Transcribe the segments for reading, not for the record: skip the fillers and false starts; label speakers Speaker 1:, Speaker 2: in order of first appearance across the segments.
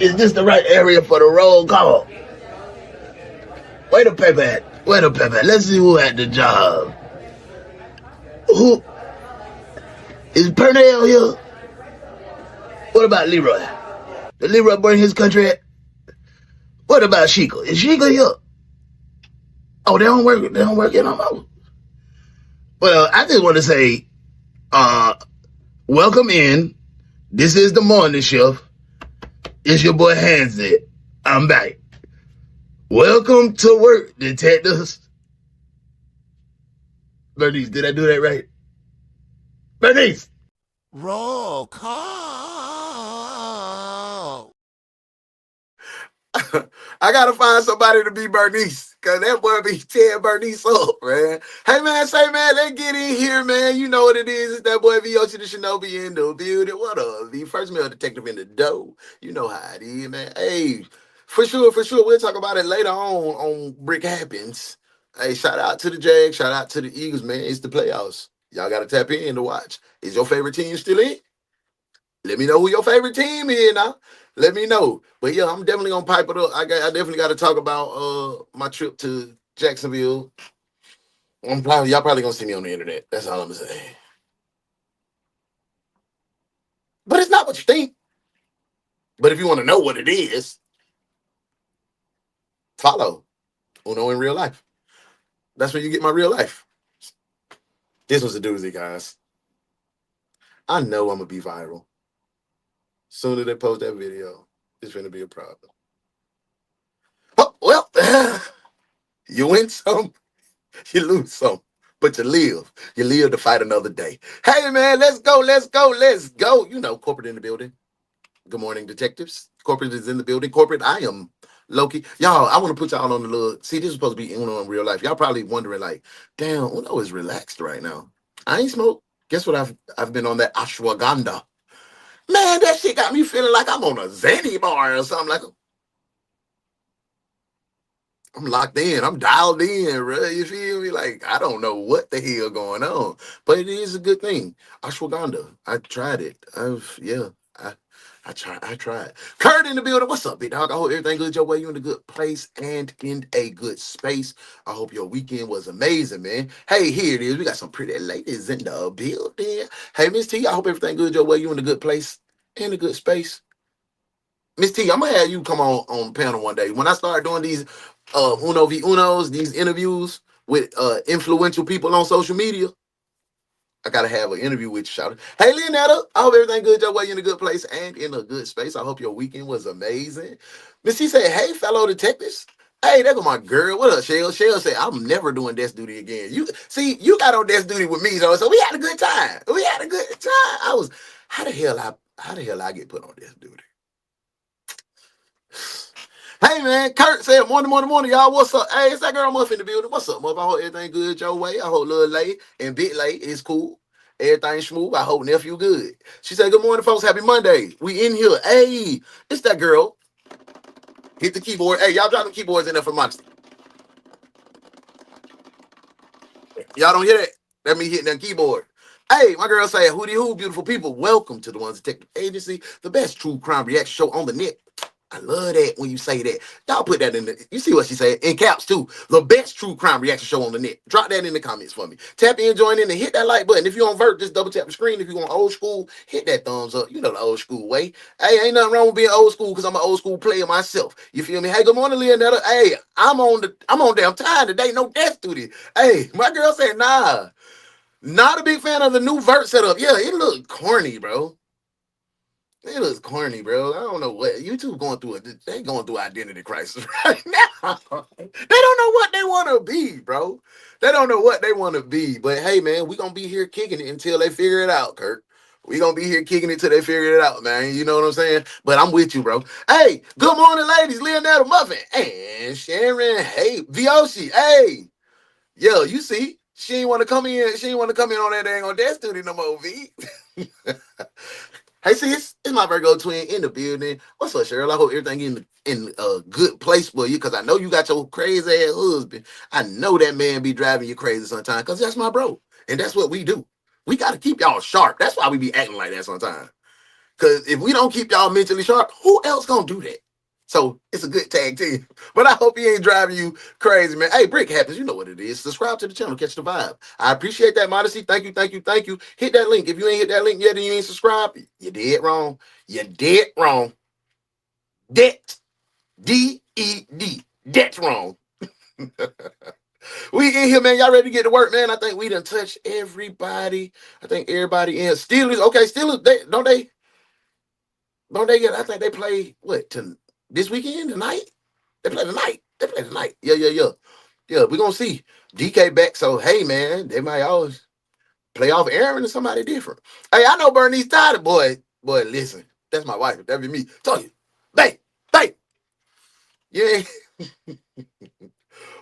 Speaker 1: Is this the right area for the roll call? Where the paper at? Where the paper at? Let's see who had the job. Who is Pernell here? What about Leroy? Did Leroy bring his country at? What about Sheikah? Is Sheikah here? Oh, they don't work. They don't work in no more. Well, I just want to say, uh, welcome in. This is the morning shift. It's your boy Hanset. I'm back. Welcome to work, detectives. Bernice, did I do that right? Bernice!
Speaker 2: Roll call.
Speaker 1: I gotta find somebody to be Bernice, cause that boy be tearing Bernice up, man. Hey man, say man, let's get in here, man. You know what it is. It's that boy Yoshi the Shinobi in the building. What up? The first male detective in the dough. You know how it is, man. Hey, for sure, for sure. We'll talk about it later on Brick Happens. Hey, shout out to the Jags, shout out to the Eagles, man. It's the playoffs. Y'all gotta tap in to watch. Is your favorite team still in? Let me know who your favorite team is now. Let me know. But yeah, I'm definitely gonna pipe it up. I definitely got to talk about my trip to Jacksonville. Y'all probably gonna see me on the internet. That's all I'm gonna say. But it's not what you think. But if you want to know what it is, follow Uno in real life. That's where you get my real life. This was a doozy, guys. I know I'm gonna be viral. Soon as they post that video, it's gonna be a problem. Oh, well, you win some, you lose some, but you live. You live to fight another day. Hey, man, let's go, let's go, let's go. You know, corporate in the building. Good morning, detectives. Corporate is in the building. Corporate, I am Loki. Y'all, I want to put y'all on the little. See, this is supposed to be Uno in real life. Y'all probably wondering, like, damn, Uno is relaxed right now. I ain't smoke. Guess what? I've been on that ashwagandha. Man, that shit got me feeling like I'm on a Zanny bar or something. Like I'm locked in. I'm dialed in, bro. You feel me? Like I don't know what the hell going on, but it is a good thing. Ashwagandha. I tried it. I I tried. I tried. Kurt in the building. What's up, big dog? I hope everything good your way. You in a good place and in a good space. I hope your weekend was amazing, man. Hey, here it is. We got some pretty ladies in the building. Hey, Miss T. I hope everything good your way. You in a good place and a good space. Miss T, I'm gonna have you come on panel one day. When I start doing these Uno v Unos, these interviews with influential people on social media, I gotta have an interview with you, shout. Hey Leonetta, I hope everything good your way. You in a good place and in a good space. I hope your weekend was amazing. Miss T said, hey, fellow detectives. Hey, there go my girl. What up, Shell? Shell said, I'm never doing desk duty again. You see, you got on desk duty with me, though, so we had a good time. We had a good time. How the hell I get put on desk duty? Hey man, Kurt said morning, morning, morning, y'all. What's up? Hey, it's that girl Muff in the building. What's up, Muff? I hope everything good your way. I hope little late and big late is cool. Everything smooth. I hope nephew good. She said, good morning, folks. Happy Monday. We in here. Hey, it's that girl. Hit the keyboard. Hey, y'all drop the keyboards in there for Monster. Y'all don't hear that? That me hitting that keyboard. Hey, my girl say, hootie hoo, beautiful people. Welcome to the DaOnes Detective Agency, the best true crime reaction show on the net. I love that when you say that. Y'all put that in the, you see what she said, in caps too. The best true crime reaction show on the net. Drop that in the comments for me. Tap in, join in, and hit that like button. If you on Vert, just double tap the screen. If you want old school, hit that thumbs up. You know the old school way. Hey, ain't nothing wrong with being old school because I'm an old school player myself. You feel me? Hey, good morning, Leonetta. Hey, I'm on damn time today. No death duty. Hey, my girl said, nah. Not a big fan of the new Vert setup. Yeah, it looked corny, bro. It looks corny, bro. I don't know what YouTube going through. They going through identity crisis right now. They don't know what they want to be, bro. They don't know what they want to be. But hey, man, we gonna be here kicking it until they figure it out, Kurt. We gonna be here kicking it till they figure it out, man. You know what I'm saying? But I'm with you, bro. Hey, good morning, ladies. Leonetta Muffin and Sharon. Hey, Vioshi. Hey, yo, you see, she ain't want to come in. She ain't want to come in on that dang on Death Duty no more, V. Hey, sis, it's my Virgo twin in the building. What's up, Cheryl? I hope everything in a good place for you because I know you got your crazy ass husband. I know that man be driving you crazy sometimes because that's my bro. And that's what we do. We got to keep y'all sharp. That's why we be acting like that sometimes. Because if we don't keep y'all mentally sharp, who else gonna do that? So it's a good tag team. But I hope he ain't driving you crazy, man. Hey, Brick happens. You know what it is. Subscribe to the channel. Catch the vibe. I appreciate that modesty. Thank you, thank you, thank you. Hit that link. If you ain't hit that link yet and you ain't subscribed, you dead wrong. You dead wrong. Debt. D-E-D. That's wrong. We in here, man. Y'all ready to get to work, man? I think we done touched everybody. I think everybody in. Steelers, okay, Steelers, don't they get, I think they play, what, this weekend, tonight? They play tonight. They play tonight. Yeah, yeah, yeah. Yeah, we're going to see DK back. So, hey, man, they might always play off Aaron or somebody different. Hey, I know Bernice tired, boy. Boy, listen, that's my wife. That be me. Tell you. Babe. Yeah.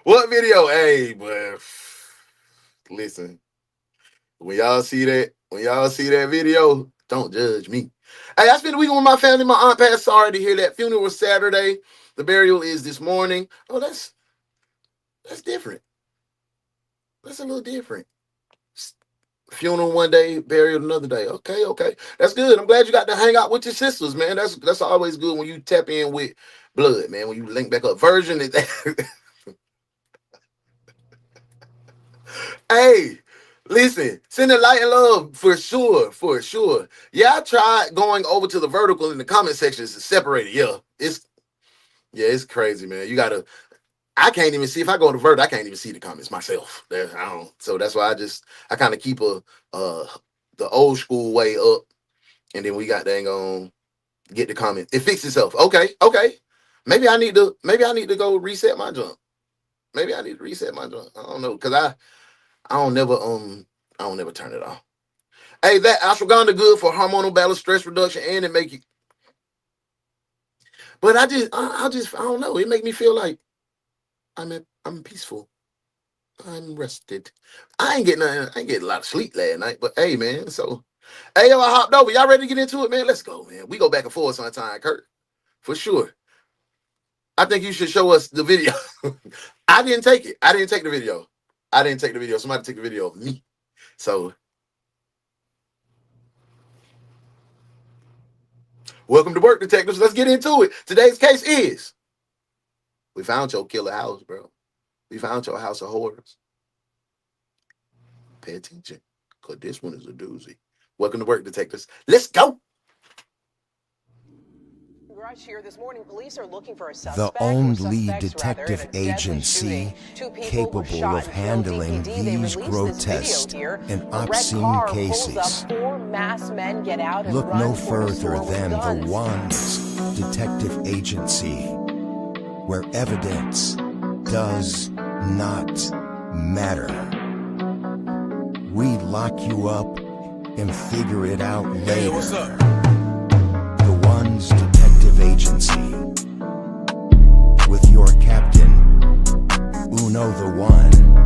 Speaker 1: What video? Hey, boy. Listen, when y'all see that video, don't judge me. Hey, I spent the weekend with my family. My aunt passed. Sorry to hear that. Funeral was Saturday. The burial is this morning. Oh, that's different. That's a little different. Funeral one day, burial another day. Okay. That's good. I'm glad you got to hang out with your sisters, man. That's always good when you tap in with blood, man. When you link back up. Version is Hey, listen, send a light and love for sure, for sure. Yeah, I tried going over to the vertical in the comment sections to separate it. It's crazy, man. I can't even see if I go to Vert, I can't even see the comments myself. I don't. So that's why I kind of keep uh the old school way up, and then we got dang on get the comments. It fixed itself. Okay. Maybe I need to go reset my jump. Maybe I need to reset my jump. I don't know because I don't never I don't never turn it off. Hey, that ashwagandha good for hormonal balance, stress reduction, and it make you. But I don't know. It make me feel like I'm peaceful. I'm rested. I ain't getting nothing. I ain't getting a lot of sleep last night. But hey, man. So hey, yo, I hopped over. Y'all ready to get into it, man? Let's go, man. We go back and forth sometime, Kurt. For sure. I think you should show us the video. I didn't take it. I didn't take the video. Somebody took the video of me. So welcome to work, detectives. Let's get into it. Today's case is we found your killer house, bro. We found your house of horrors. Pay attention, because this one is a doozy. Welcome to work, detectives. Let's go.
Speaker 3: Here this morning, police are looking for a
Speaker 4: The
Speaker 3: suspect
Speaker 4: only detective agency capable of handling these grotesque and obscene cases.
Speaker 3: Four masked men get out and
Speaker 4: Look
Speaker 3: run
Speaker 4: no
Speaker 3: toward a store
Speaker 4: further
Speaker 3: with
Speaker 4: than the
Speaker 3: guns.
Speaker 4: DaOnes Detective Agency, where evidence does not matter. We lock you up and figure it out later.
Speaker 5: Hey, what's up?
Speaker 4: DaOnes Detective Agency, with your captain, UnoDaOne.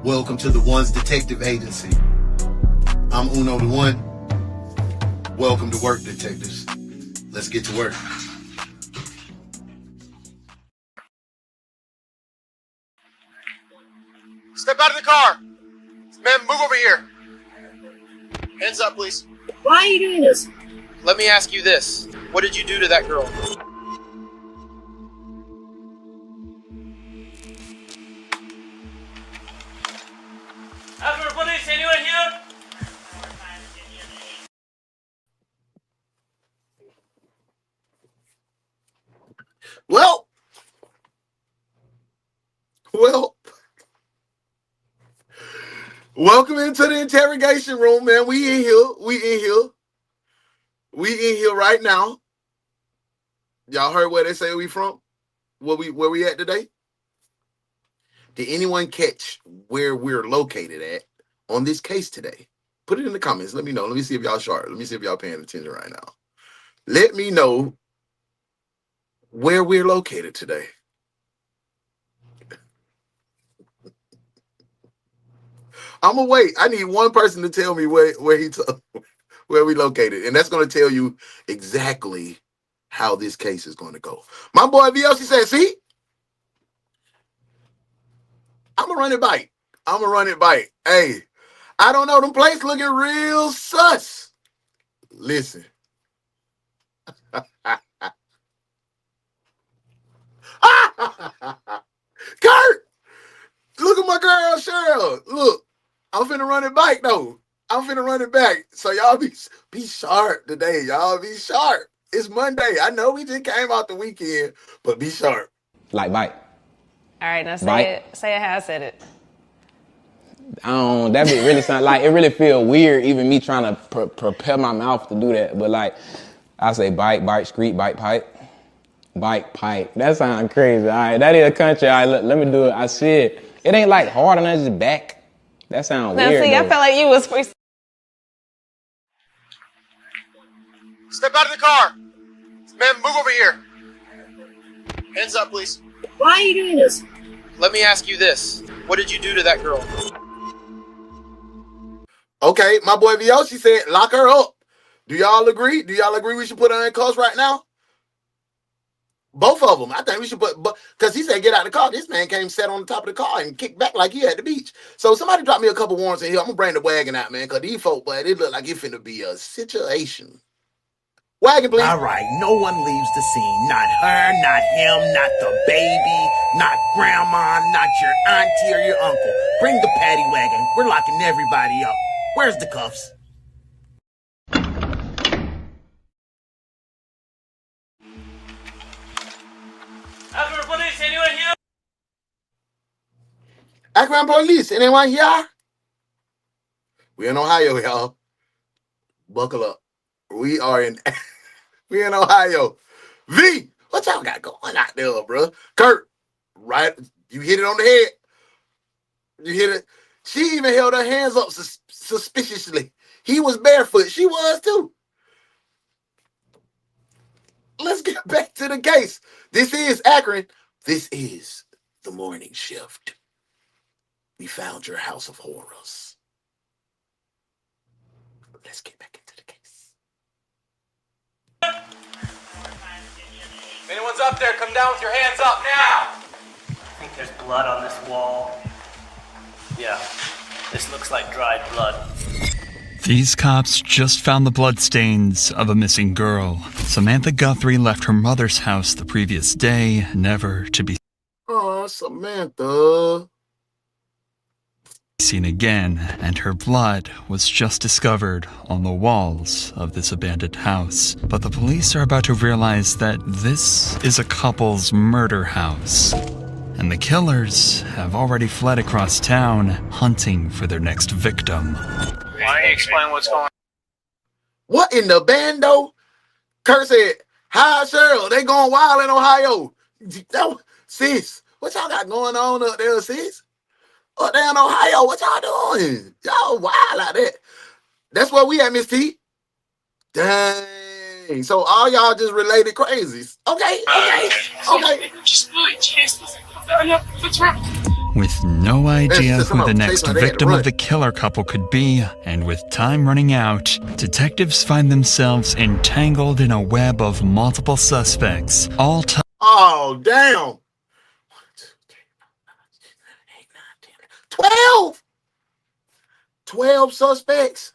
Speaker 1: Welcome to the DaOnes Detective Agency. I'm UnoDaOne. Welcome to work, detectives. Let's get to work.
Speaker 6: Step out of the car. Man, move over here. Hands up, please.
Speaker 7: Why are you doing this?
Speaker 6: Let me ask you this. What did you do to that girl?
Speaker 5: Police, anyone here?
Speaker 1: Well, welcome into the interrogation room, man. We in here right now. Y'all heard where they say we from? Where we at today? Did anyone catch where we're located at on this case today? Put it in the comments. Let me know. Let me see if y'all sharp. Let me see if y'all paying attention right now. Let me know where we're located today. I'm gonna wait. I need one person to tell me where we located, and that's gonna tell you exactly how this case is gonna go. My boy VLC said, "See, I'm gonna run it back. I'm gonna run it back. Hey, I don't know. Them plates looking real sus. Listen, Kurt, look at my girl Cheryl. Look, I'm finna run it back though. I'm finna run it back. So y'all be sharp today. Y'all be sharp. It's Monday. I know we just came out the weekend, but be sharp.
Speaker 5: Like bite.
Speaker 7: All right, now
Speaker 5: Bite.
Speaker 7: say it how I said it.
Speaker 5: That be really sound like it really feel weird even me trying to prepare my mouth to do that. But like I say bite, bite, street, bite, pipe. Bite, pipe. That sounds crazy. All right, that is a country. All right, let me do it. I said it ain't like hard on his back. That sounds
Speaker 7: Now
Speaker 5: weird
Speaker 7: see,
Speaker 5: though.
Speaker 7: I felt like you was free.
Speaker 6: Step out of the car. Man, move over here. Hands up, please.
Speaker 8: Why are you doing this?
Speaker 9: Let me ask you this. What did you do to that girl?
Speaker 1: Okay, my boy Vioshi said, lock her up. Do y'all agree? Do y'all agree we should put her in cuffs right now? Both of them. I think we should put, because he said get out of the car. This man came, sat on the top of the car and kicked back like he at the beach. So somebody drop me a couple warrants in here. I'm going to bring the wagon out, man, because these folk, but it look like it finna be a situation. Wagon, please.
Speaker 10: All right, no one leaves the scene. Not her, not him, not the baby, not grandma, not your auntie or your uncle. Bring the paddy wagon. We're locking everybody up. Where's the cuffs?
Speaker 8: Akron Police, anyone here?
Speaker 1: Akron Police, anyone here? We in Ohio, y'all. Buckle up. We in Ohio. V, what y'all got going out there, bro? Kurt, right? You hit it on the head. You hit it. She even held her hands up suspiciously. He was barefoot. She was too. Let's get back to the case. This is Akron. This is the morning shift. We found your house of horrors. Let's get back into the case.
Speaker 9: If anyone's up there, come down with your hands up now!
Speaker 8: I think there's blood on this wall. Yeah, this looks like dried blood.
Speaker 11: These cops just found the bloodstains of a missing girl. Samantha Guthrie left her mother's house the previous day, never to be
Speaker 1: Oh, Samantha.
Speaker 11: seen again, and her blood was just discovered on the walls of this abandoned house. But the police are about to realize that this is a couple's murder house, and the killers have already fled across town, hunting for their next victim.
Speaker 9: Why don't you explain what's going on?
Speaker 1: What in the bando? Kurt said, hi, Cheryl. They going wild in Ohio. Sis, what y'all got going on up there, sis? Up there in Ohio, what y'all doing? Y'all wild like that. That's where we at, Miss T. Dang. So all y'all just related crazies. Okay.
Speaker 8: Just really chase this. What's wrong?
Speaker 11: With no idea
Speaker 1: just
Speaker 11: who the
Speaker 1: somehow
Speaker 11: next
Speaker 1: chase her, they had to
Speaker 11: victim
Speaker 1: run.
Speaker 11: of the killer couple could be, and with time running out, detectives find themselves entangled in a web of multiple suspects, all
Speaker 1: Oh, damn. 12? 12 suspects?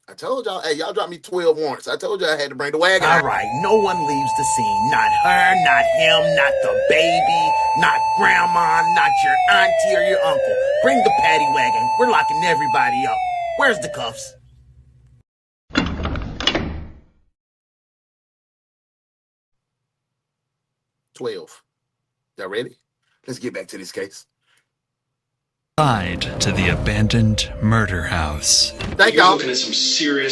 Speaker 1: I told y'all, hey, y'all dropped me 12 warrants. I told y'all I had to bring the wagon.
Speaker 10: All right, no one leaves the scene. Not her, not him, not the baby, not grandma, not your auntie or your uncle. Bring the paddy wagon. We're locking everybody up. Where's the cuffs?
Speaker 1: $12. Y'all ready? Let's get back to this case.
Speaker 11: tied to the abandoned murder house.
Speaker 1: Thank y'all.
Speaker 12: Looking at some serious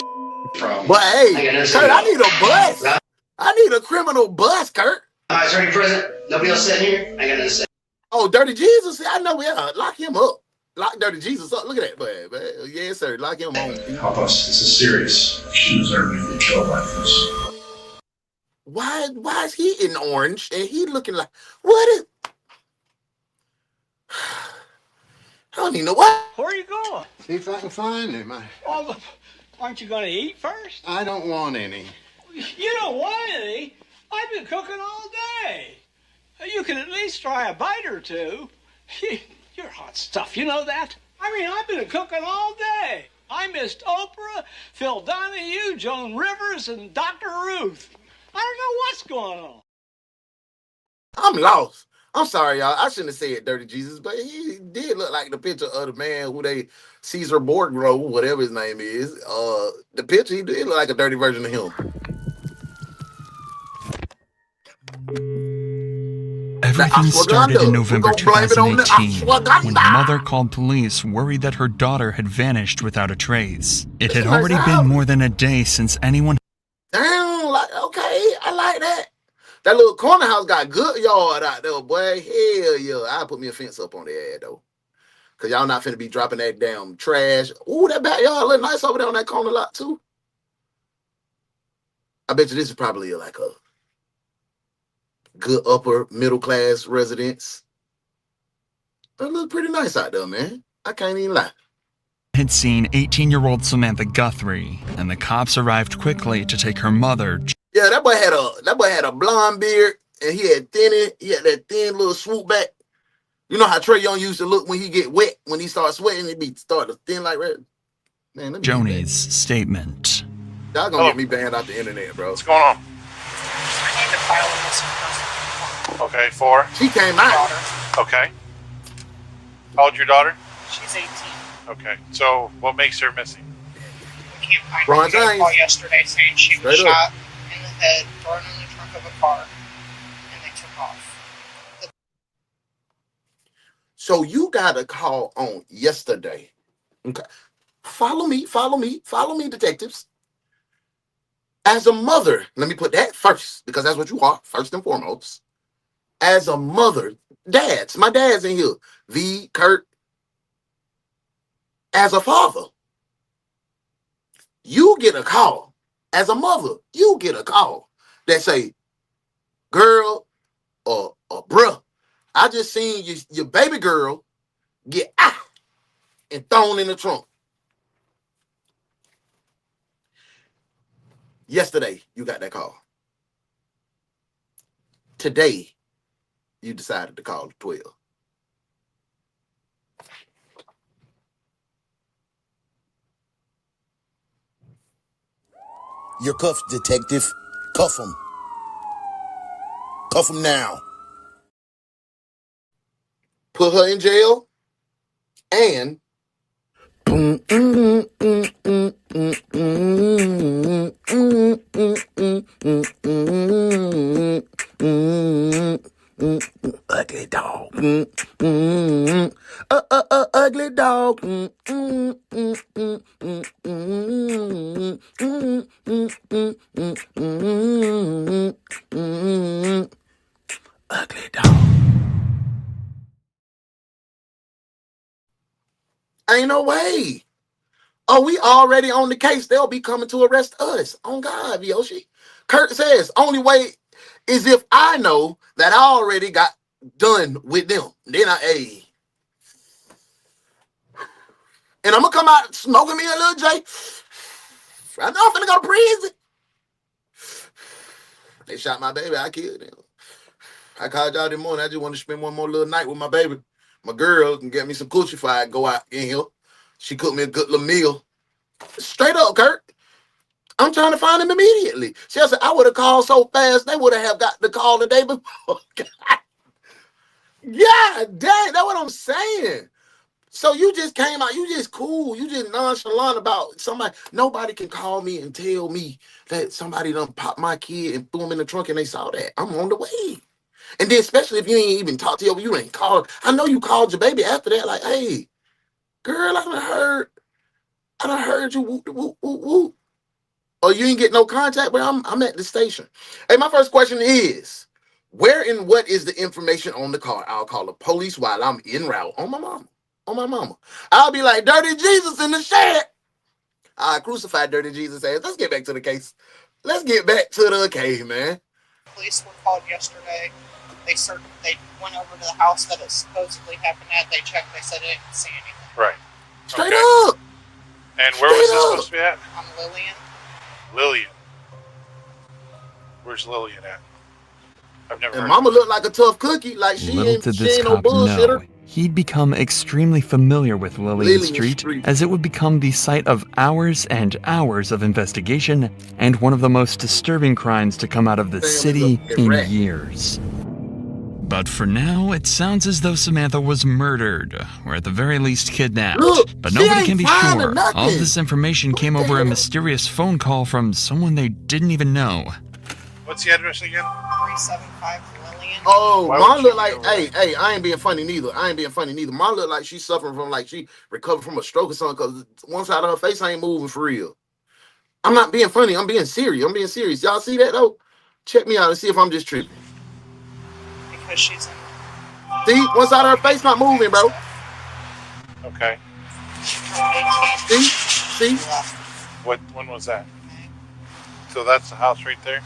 Speaker 12: problems.
Speaker 1: But hey, Kurt, I need a bus. I need a criminal bus, Kurt.
Speaker 12: Is there any present? Nobody else sitting here? I got to say.
Speaker 1: Oh, Dirty Jesus. I know we lock him up. Lock Dirty Jesus up. Look at that, boy, man. Yes, sir. Lock him on.
Speaker 12: Help us. This is serious. She deserves to get killed like this.
Speaker 1: Why is he in orange and he looking like what is? I don't even know what.
Speaker 13: Where are you going?
Speaker 14: See if I can find him.
Speaker 13: Oh, aren't you going to eat first?
Speaker 14: I don't want any.
Speaker 13: You don't want any? I've been cooking all day. You can at least try a bite or two. You're hot stuff, you know that? I mean, I've been cooking all day. I missed Oprah, Phil Donahue, Joan Rivers, and Dr. Ruth. I don't know what's going on.
Speaker 1: I'm lost. I'm sorry, y'all. I shouldn't have said Dirty Jesus, but he did look like the picture of the man who they Caesar Borgro, whatever his name is. The picture, he did look like a dirty version of him.
Speaker 11: Everything started in November 2018 when a mother called police worried that her daughter had vanished without a trace. It had already been more than a day since anyone...
Speaker 1: Damn, like, okay, I like that. That little corner house got good yard out there, boy. Hell yeah. I'll put me a fence up on the ad, though. Because y'all not finna be dropping that damn trash. Ooh, that backyard look nice over there on that corner lot, too. I bet you this is probably like a good upper middle class residence. It look pretty nice out there, man. I can't even lie.
Speaker 11: Had seen 18-year-old Samantha Guthrie, and the cops arrived quickly to take her mother.
Speaker 1: Yeah, that boy had a blonde beard, and he had that thin little swoop back. You know how Trae Young used to look when he get wet, when he starts sweating, he be start to thin like that. Man,
Speaker 11: Joni's statement.
Speaker 1: Y'all gonna get me banned off the internet, bro.
Speaker 6: What's going on?
Speaker 15: I need to file a missing person.
Speaker 6: Okay, for?
Speaker 1: She came out.
Speaker 6: Okay. How old's your daughter?
Speaker 15: She's 18.
Speaker 6: Okay, so what makes her missing?
Speaker 15: We can't find
Speaker 1: Ron
Speaker 15: her. We got a
Speaker 1: James.
Speaker 15: call yesterday saying she was
Speaker 1: Straight up.
Speaker 15: shot in the head, thrown in the trunk of a car, and they took off.
Speaker 1: So you got a call on yesterday. Okay. Follow me, detectives. As a mother, let me put that first, because that's what you are, first and foremost. As a mother, my dad's in here. V, Kurt. As a father, you get a call. As a mother, you get a call that say, girl or bruh, I just seen your baby girl get out and thrown in the trunk. Yesterday, you got that call. Today, you decided to call the 12.
Speaker 10: You're cuffed, detective. Cuff him. Cuff him now.
Speaker 1: Put her in jail and ugly dog. Ugly dog. Ugly dog. Ain't no way. Oh, we already on the case. They'll be coming to arrest us. On God, Yoshi. Kurt says, only way is if I know that I already got done with them. Then and I'm going to come out smoking me a little J. I know I'm finna go to prison. They shot my baby. I killed them. I called y'all this morning. I just want to spend one more little night with my baby. My girl can get me some coochie before I go out in here. She cooked me a good little meal. Straight up, Kurt. I'm trying to find him immediately. She said, I would have called so fast, they would have got the call the day before. Yeah, dang, that's what I'm saying. So you just came out, you just cool, you just nonchalant about somebody. Nobody can call me and tell me that somebody done popped my kid and threw him in the trunk and they saw that. I'm on the way. And then especially if you ain't even talked to you ain't called. I know you called your baby after that, like, hey, girl, I done heard you whoop, whoop, whoop, whoop. Or you ain't get no contact, but I'm at the station. Hey, my first question is, where and what is the information on the car? I'll call the police while I'm en route on my mom. On my mama. I'll be like, Dirty Jesus in the shed. I crucified Dirty Jesus ass. Let's get back to the case. Let's get back to the case, man.
Speaker 15: Police were called yesterday. They went over to the house that it supposedly happened at. They checked. They said they didn't see anything.
Speaker 16: Right.
Speaker 1: Straight up.
Speaker 16: And where was this supposed to be at?
Speaker 15: On Lillian.
Speaker 16: Lillian. Where's Lillian at? I've never
Speaker 1: And
Speaker 16: heard
Speaker 1: mama
Speaker 16: of
Speaker 1: looked like a tough cookie. Like she
Speaker 11: Little
Speaker 1: ain't,
Speaker 11: did
Speaker 1: she
Speaker 11: this
Speaker 1: ain't no
Speaker 11: cop know,
Speaker 1: bullshitter.
Speaker 11: he'd become extremely familiar with Lillian Street, as it would become the site of hours and hours of investigation and one of the most disturbing crimes to come out of the city in years. But for now, it sounds as though Samantha was murdered, or at the very least kidnapped. But nobody can be sure. All this information came over a mysterious phone call from someone they didn't even know.
Speaker 16: What's the address again?
Speaker 15: 375 Lillian.
Speaker 1: Oh, mom look like, hey, I ain't being funny neither. Mom look like she's suffering from, like, she recovered from a stroke or something, because one side of her face ain't moving for real. I'm not being funny. I'm being serious. Y'all see that, though? Check me out and see if I'm just tripping.
Speaker 15: Because she's in.
Speaker 1: See? One side of her face not moving, bro.
Speaker 16: Okay.
Speaker 1: See?
Speaker 16: When was that? So that's the house right there?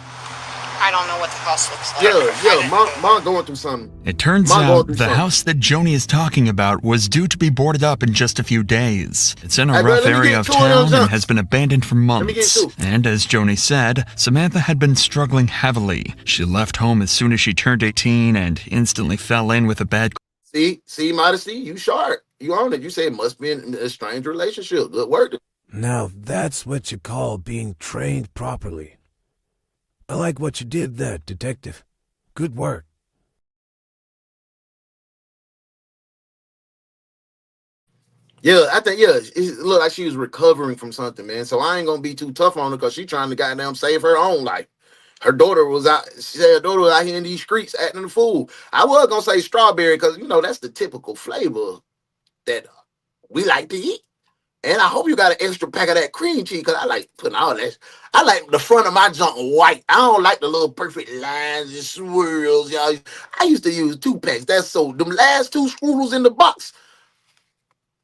Speaker 15: I don't know what the house looks like.
Speaker 1: Yeah, mom going through something.
Speaker 11: It turns out the house that Joni is talking about was due to be boarded up in just a few days. It's in a rough area of town and has been abandoned for months. And as Joni said, Samantha had been struggling heavily. She left home as soon as she turned 18 and instantly fell in with a bad...
Speaker 1: See, Modesty, you sharp. You own it. You say it must be a strange relationship. Good work.
Speaker 17: Now that's what you call being trained properly. I like what you did there, detective. Good work.
Speaker 1: Yeah, I think, it looked like she was recovering from something, man. So I ain't gonna be too tough on her because she trying to goddamn save her own life. Her daughter was out, she said her daughter was out here in these streets acting a fool. I was gonna say strawberry because, that's the typical flavor that we like to eat. And I hope you got an extra pack of that cream cheese because I like putting all that. I like the front of my junk white. I don't like the little perfect lines and swirls, y'all. I used to use 2 packs. That's so. Them last 2 screws in the box,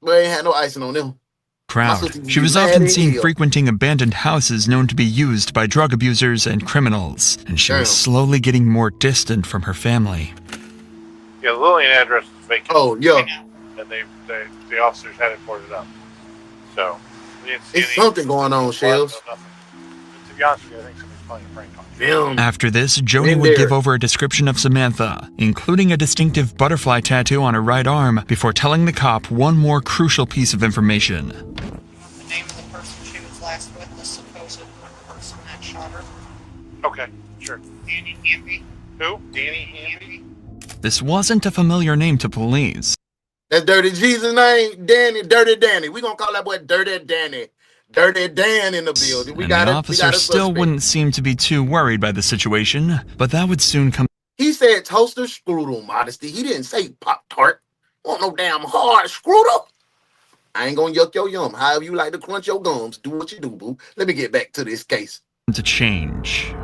Speaker 1: but ain't had no icing on them.
Speaker 11: Crowd. She was often seen frequenting abandoned houses known to be used by drug abusers and criminals, and she was slowly getting more distant from her family.
Speaker 16: Yeah, the Lillian address is vacant.
Speaker 1: Oh, yeah.
Speaker 16: And the officers had it boarded up. So,
Speaker 1: it's something going on, Shells.
Speaker 16: To be honest with you, I think somebody's playing a prank on you.
Speaker 11: After this, Joni would give over a description of Samantha, including a distinctive butterfly tattoo on her right arm, before telling the cop one more crucial piece of information.
Speaker 15: The name of the person she was last with, the supposed person that shot her.
Speaker 16: Okay, sure.
Speaker 15: Danny Hamby.
Speaker 16: Who? Danny Hamby?
Speaker 11: This wasn't a familiar name to police.
Speaker 1: That's Dirty Jesus' name, Dirty Danny. We gonna call that boy Dirty Danny. Dirty Dan in the building.
Speaker 11: The officer still wouldn't seem to be too worried by the situation, but that would soon come.
Speaker 1: He said toaster strudel, Modesty. He didn't say Pop-Tart. Want no damn hard strudel. I ain't gonna yuck your yum. However you like to crunch your gums, do what you do, boo. Let me get back to this case.
Speaker 11: To change.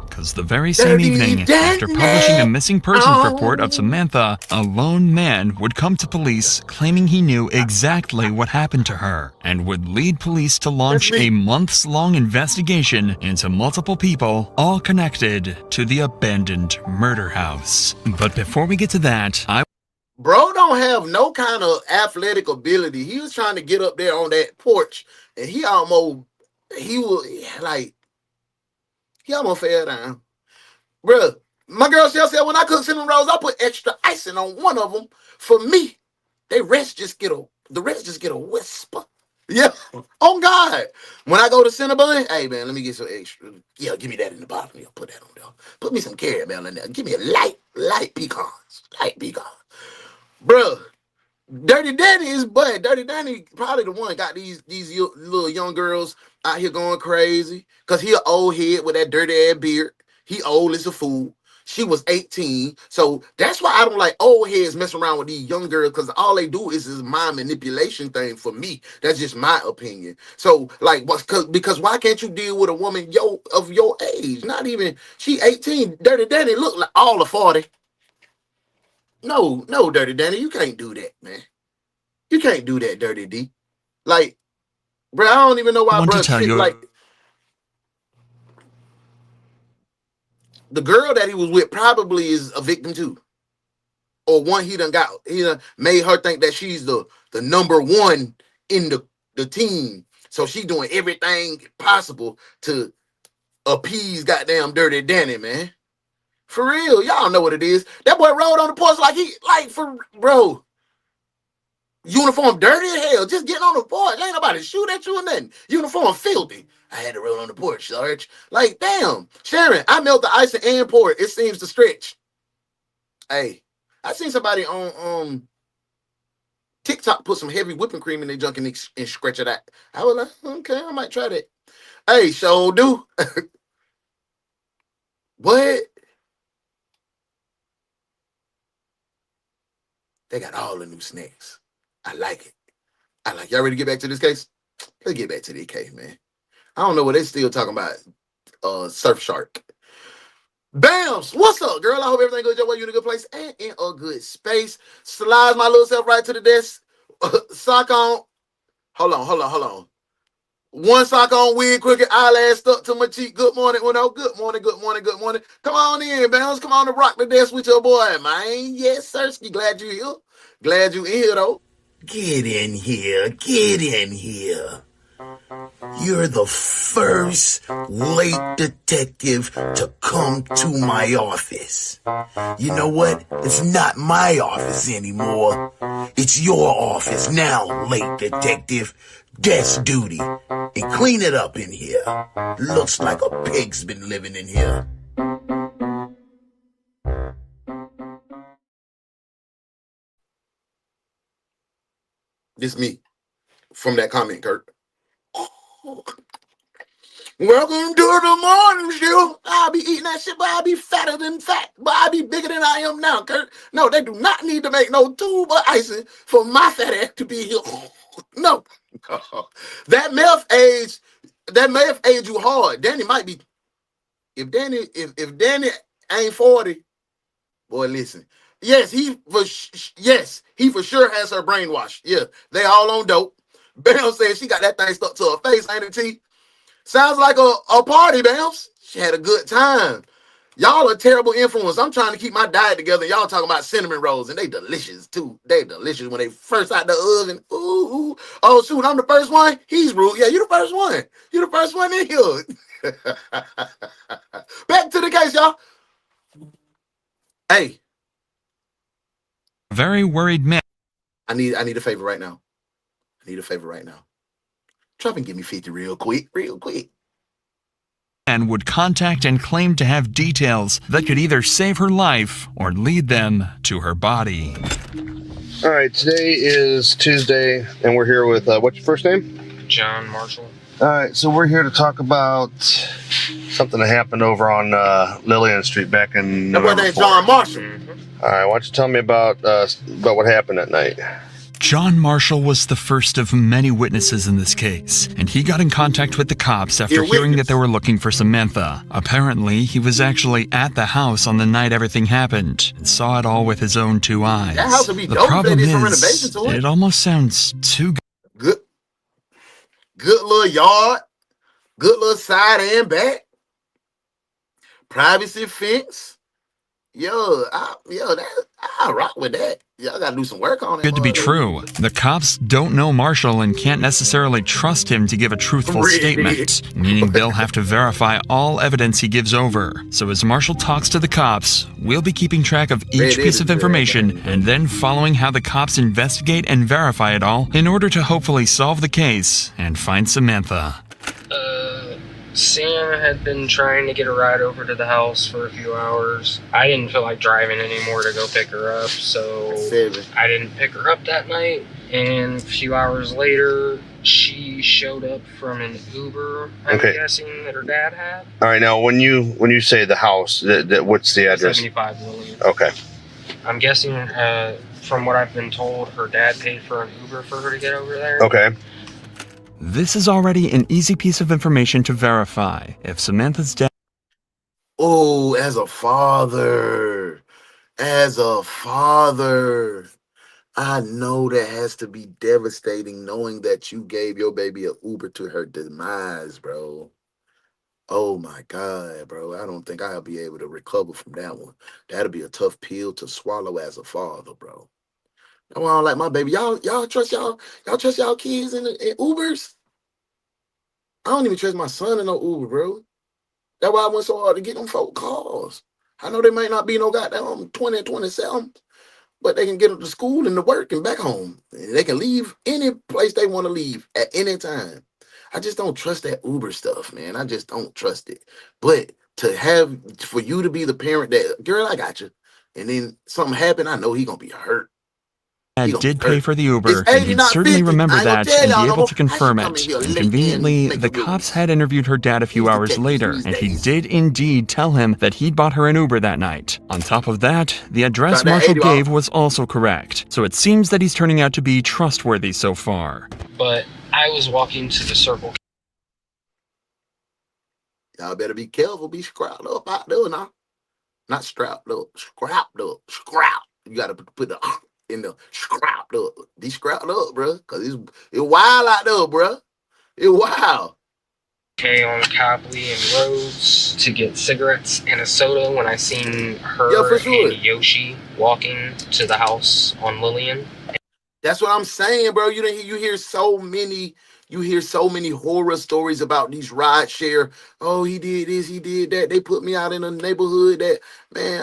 Speaker 11: Because the very same evening, after publishing a missing persons report of Samantha, a lone man would come to police claiming he knew exactly what happened to her and would lead police to launch a months-long investigation into multiple people, all connected to the abandoned murder house. But before we get to that,
Speaker 1: Bro don't have no kind of athletic ability. He was trying to get up there on that porch, and he almost fell down. Bruh, my girl Shell said when I cook cinnamon rolls, I put extra icing on one of them. For me, the rest just get a whisper. Yeah, on God. When I go to Cinnabon, hey man, let me get some extra. Yeah, give me that in the bottom. Yeah, put that on there. Put me some caramel in there. Give me a light pecans. Bruh, Dirty Danny is bad. Dirty Danny probably the one got these little young girls out here going crazy because he an old head with that dirty ass beard. He old as a fool. She was 18. So that's why I don't like old heads messing around with these young girls, because all they do is this mind manipulation thing for me. That's just my opinion. So like, because why can't you deal with a woman of your age? Not even, she 18. Dirty Danny look like all of 40. No, Dirty Danny, you can't do that, man. You can't do that, Dirty D. Like, bro, I don't even know
Speaker 11: I
Speaker 1: why,
Speaker 11: want
Speaker 1: bro.
Speaker 11: to tell
Speaker 1: Shit,
Speaker 11: you.
Speaker 1: like, the girl that he was with probably is a victim too. Or one he done made her think that she's the number one in the team. So she doing everything possible to appease goddamn Dirty Danny, man. For real, y'all know what it is. That boy rode on the porch bro. Uniform dirty as hell. Just getting on the porch. Ain't nobody shoot at you or nothing. Uniform filthy. I had to roll on the porch, Sarge. Like, damn. Sharon, I melt the ice and pour it. It seems to stretch. Hey, I seen somebody on TikTok put some heavy whipping cream in their junk and scratch it out. I was like, okay, I might try that. Hey, so do. What? They got all the new snacks. I like it. Y'all ready to get back to this case? Let's get back to this case, man. I don't know what they still talking about. Surf Shark. Bams! What's up, girl? I hope everything goes your way. You in a good place and in a good space. Slides my little self right to the desk. Sock on. Hold on. One sock on, wig crooked, eyelash stuck to my cheek. Good morning, Uno. Good morning. Come on in, Bams. Come on to rock the desk with your boy, man. Yes, Sirski. Glad you here. Glad you in here, though.
Speaker 10: Get in here. You're the first late detective to come to my office. You know what? It's not my office anymore. It's your office now, late detective. Desk duty. And clean it up in here. Looks like a pig's been living in here.
Speaker 1: This me from that comment, Kurt. Welcome to the morning show. I'll be eating that shit, but I'll be fatter than fat. But I'll be bigger than I am now, Kurt. No, they do not need to make no tube of icing for my fat ass to be here. No. That meth age you hard. Danny might be. If Danny ain't 40, boy, listen. Yes, he for sure has her brainwashed. Yeah, they all on dope. Bam said she got that thing stuck to her face, ain't it, T? Sounds like a party, Bams. She had a good time. Y'all a terrible influence. I'm trying to keep my diet together. Y'all talking about cinnamon rolls, and they delicious, too. They delicious when they first out the oven. Ooh. Oh, shoot, I'm the first one? He's rude. Yeah, you the first one. You the first one in here. Back to the case, y'all. Hey.
Speaker 11: Very worried man.
Speaker 1: I need a favor right now. Trump and give me 50 real quick.
Speaker 11: And would contact and claim to have details that could either save her life or lead them to her body.
Speaker 6: All right, today is Tuesday, and we're here with, what's your first name?
Speaker 18: John Marshall.
Speaker 6: All right, so we're here to talk about something that happened over on Lillian Street back in November.
Speaker 1: That boy named John Marshall.
Speaker 6: All right, why don't you tell me about what happened that night?
Speaker 11: John Marshall was the first of many witnesses in this case, and he got in contact with the cops after hearing that they were looking for Samantha. Apparently, he was actually at the house on the night everything happened and saw it all with his own two eyes.
Speaker 1: That house would be
Speaker 11: The
Speaker 1: dope
Speaker 11: problem
Speaker 1: if they did some
Speaker 11: is,
Speaker 1: renovation to it.
Speaker 11: it almost sounds too good.
Speaker 1: Good little yard. Good little side and back. Privacy fence. I rock with that. Y'all gotta do some work on it.
Speaker 11: Good to be true. The cops don't know Marshall and can't necessarily trust him to give a truthful statement, meaning they'll have to verify all evidence he gives over. So as Marshall talks to the cops, we'll be keeping track of each piece of information and then following how the cops investigate and verify it all in order to hopefully solve the case and find Samantha.
Speaker 18: Sam had been trying to get a ride over to the house for a few hours. I didn't feel like driving anymore to go pick her up, so I didn't pick her up that night. And a few hours later, she showed up from an Uber, I'm guessing, that her dad had.
Speaker 6: All right, now when you say the house, what's the address?
Speaker 18: 75 Lillian.
Speaker 6: Okay.
Speaker 18: I'm guessing, from what I've been told, her dad paid for an Uber for her to get over there.
Speaker 6: Okay.
Speaker 11: This is already an easy piece of information to verify. If Samantha's dad...
Speaker 1: Oh, as a father, I know that has to be devastating knowing that you gave your baby an Uber to her demise, bro. Oh my God, bro. I don't think I'll be able to recover from that one. That'll be a tough pill to swallow as a father, bro. That's why I don't like my baby. Y'all trust y'all trust y'all kids in Ubers? I don't even trust my son in no Uber, bro. That's why I went so hard to get them folk cars. I know they might not be no goddamn 20 and 27, but they can get them to school and to work and back home. And they can leave any place they want to leave at any time. I just don't trust that Uber stuff, man. I just don't trust it. But for you to be the parent that, girl, I got you. And then something happened, I know he gonna be hurt.
Speaker 11: Dad did pay for the Uber,
Speaker 1: It's 80,
Speaker 11: and he'd
Speaker 1: not
Speaker 11: certainly
Speaker 1: 50.
Speaker 11: remember
Speaker 1: I ain't gonna
Speaker 11: that
Speaker 1: tell
Speaker 11: and be
Speaker 1: y'all
Speaker 11: able
Speaker 1: no
Speaker 11: to
Speaker 1: more. I should
Speaker 11: confirm
Speaker 1: come in
Speaker 11: it.
Speaker 1: here
Speaker 11: And
Speaker 1: late
Speaker 11: conveniently,
Speaker 1: and make
Speaker 11: the
Speaker 1: a real
Speaker 11: cops had interviewed her dad a few hours later, and he did indeed tell him that he'd bought her an Uber that night. On top of that, the address
Speaker 1: Got that
Speaker 11: Marshall
Speaker 1: 80
Speaker 11: gave was also correct, so it seems that he's turning out to be trustworthy so far.
Speaker 18: But I was walking to the Circle K.
Speaker 1: Y'all better be careful. Be scrapped up out there now. Not strapped up. Scrapped up. Scrap. You gotta put the in the scrapped up. Be scrapped up, bro. Cause it's wild out there, bro. It's wild.
Speaker 18: On Copley and Rhodes to get cigarettes and a soda when I seen her
Speaker 1: Yeah, for sure.
Speaker 18: and Yoshi walking to the house on Lillian.
Speaker 1: That's what I'm saying, bro. You hear so many horror stories about these ride share. Oh, he did this, he did that. They put me out in a neighborhood that, man,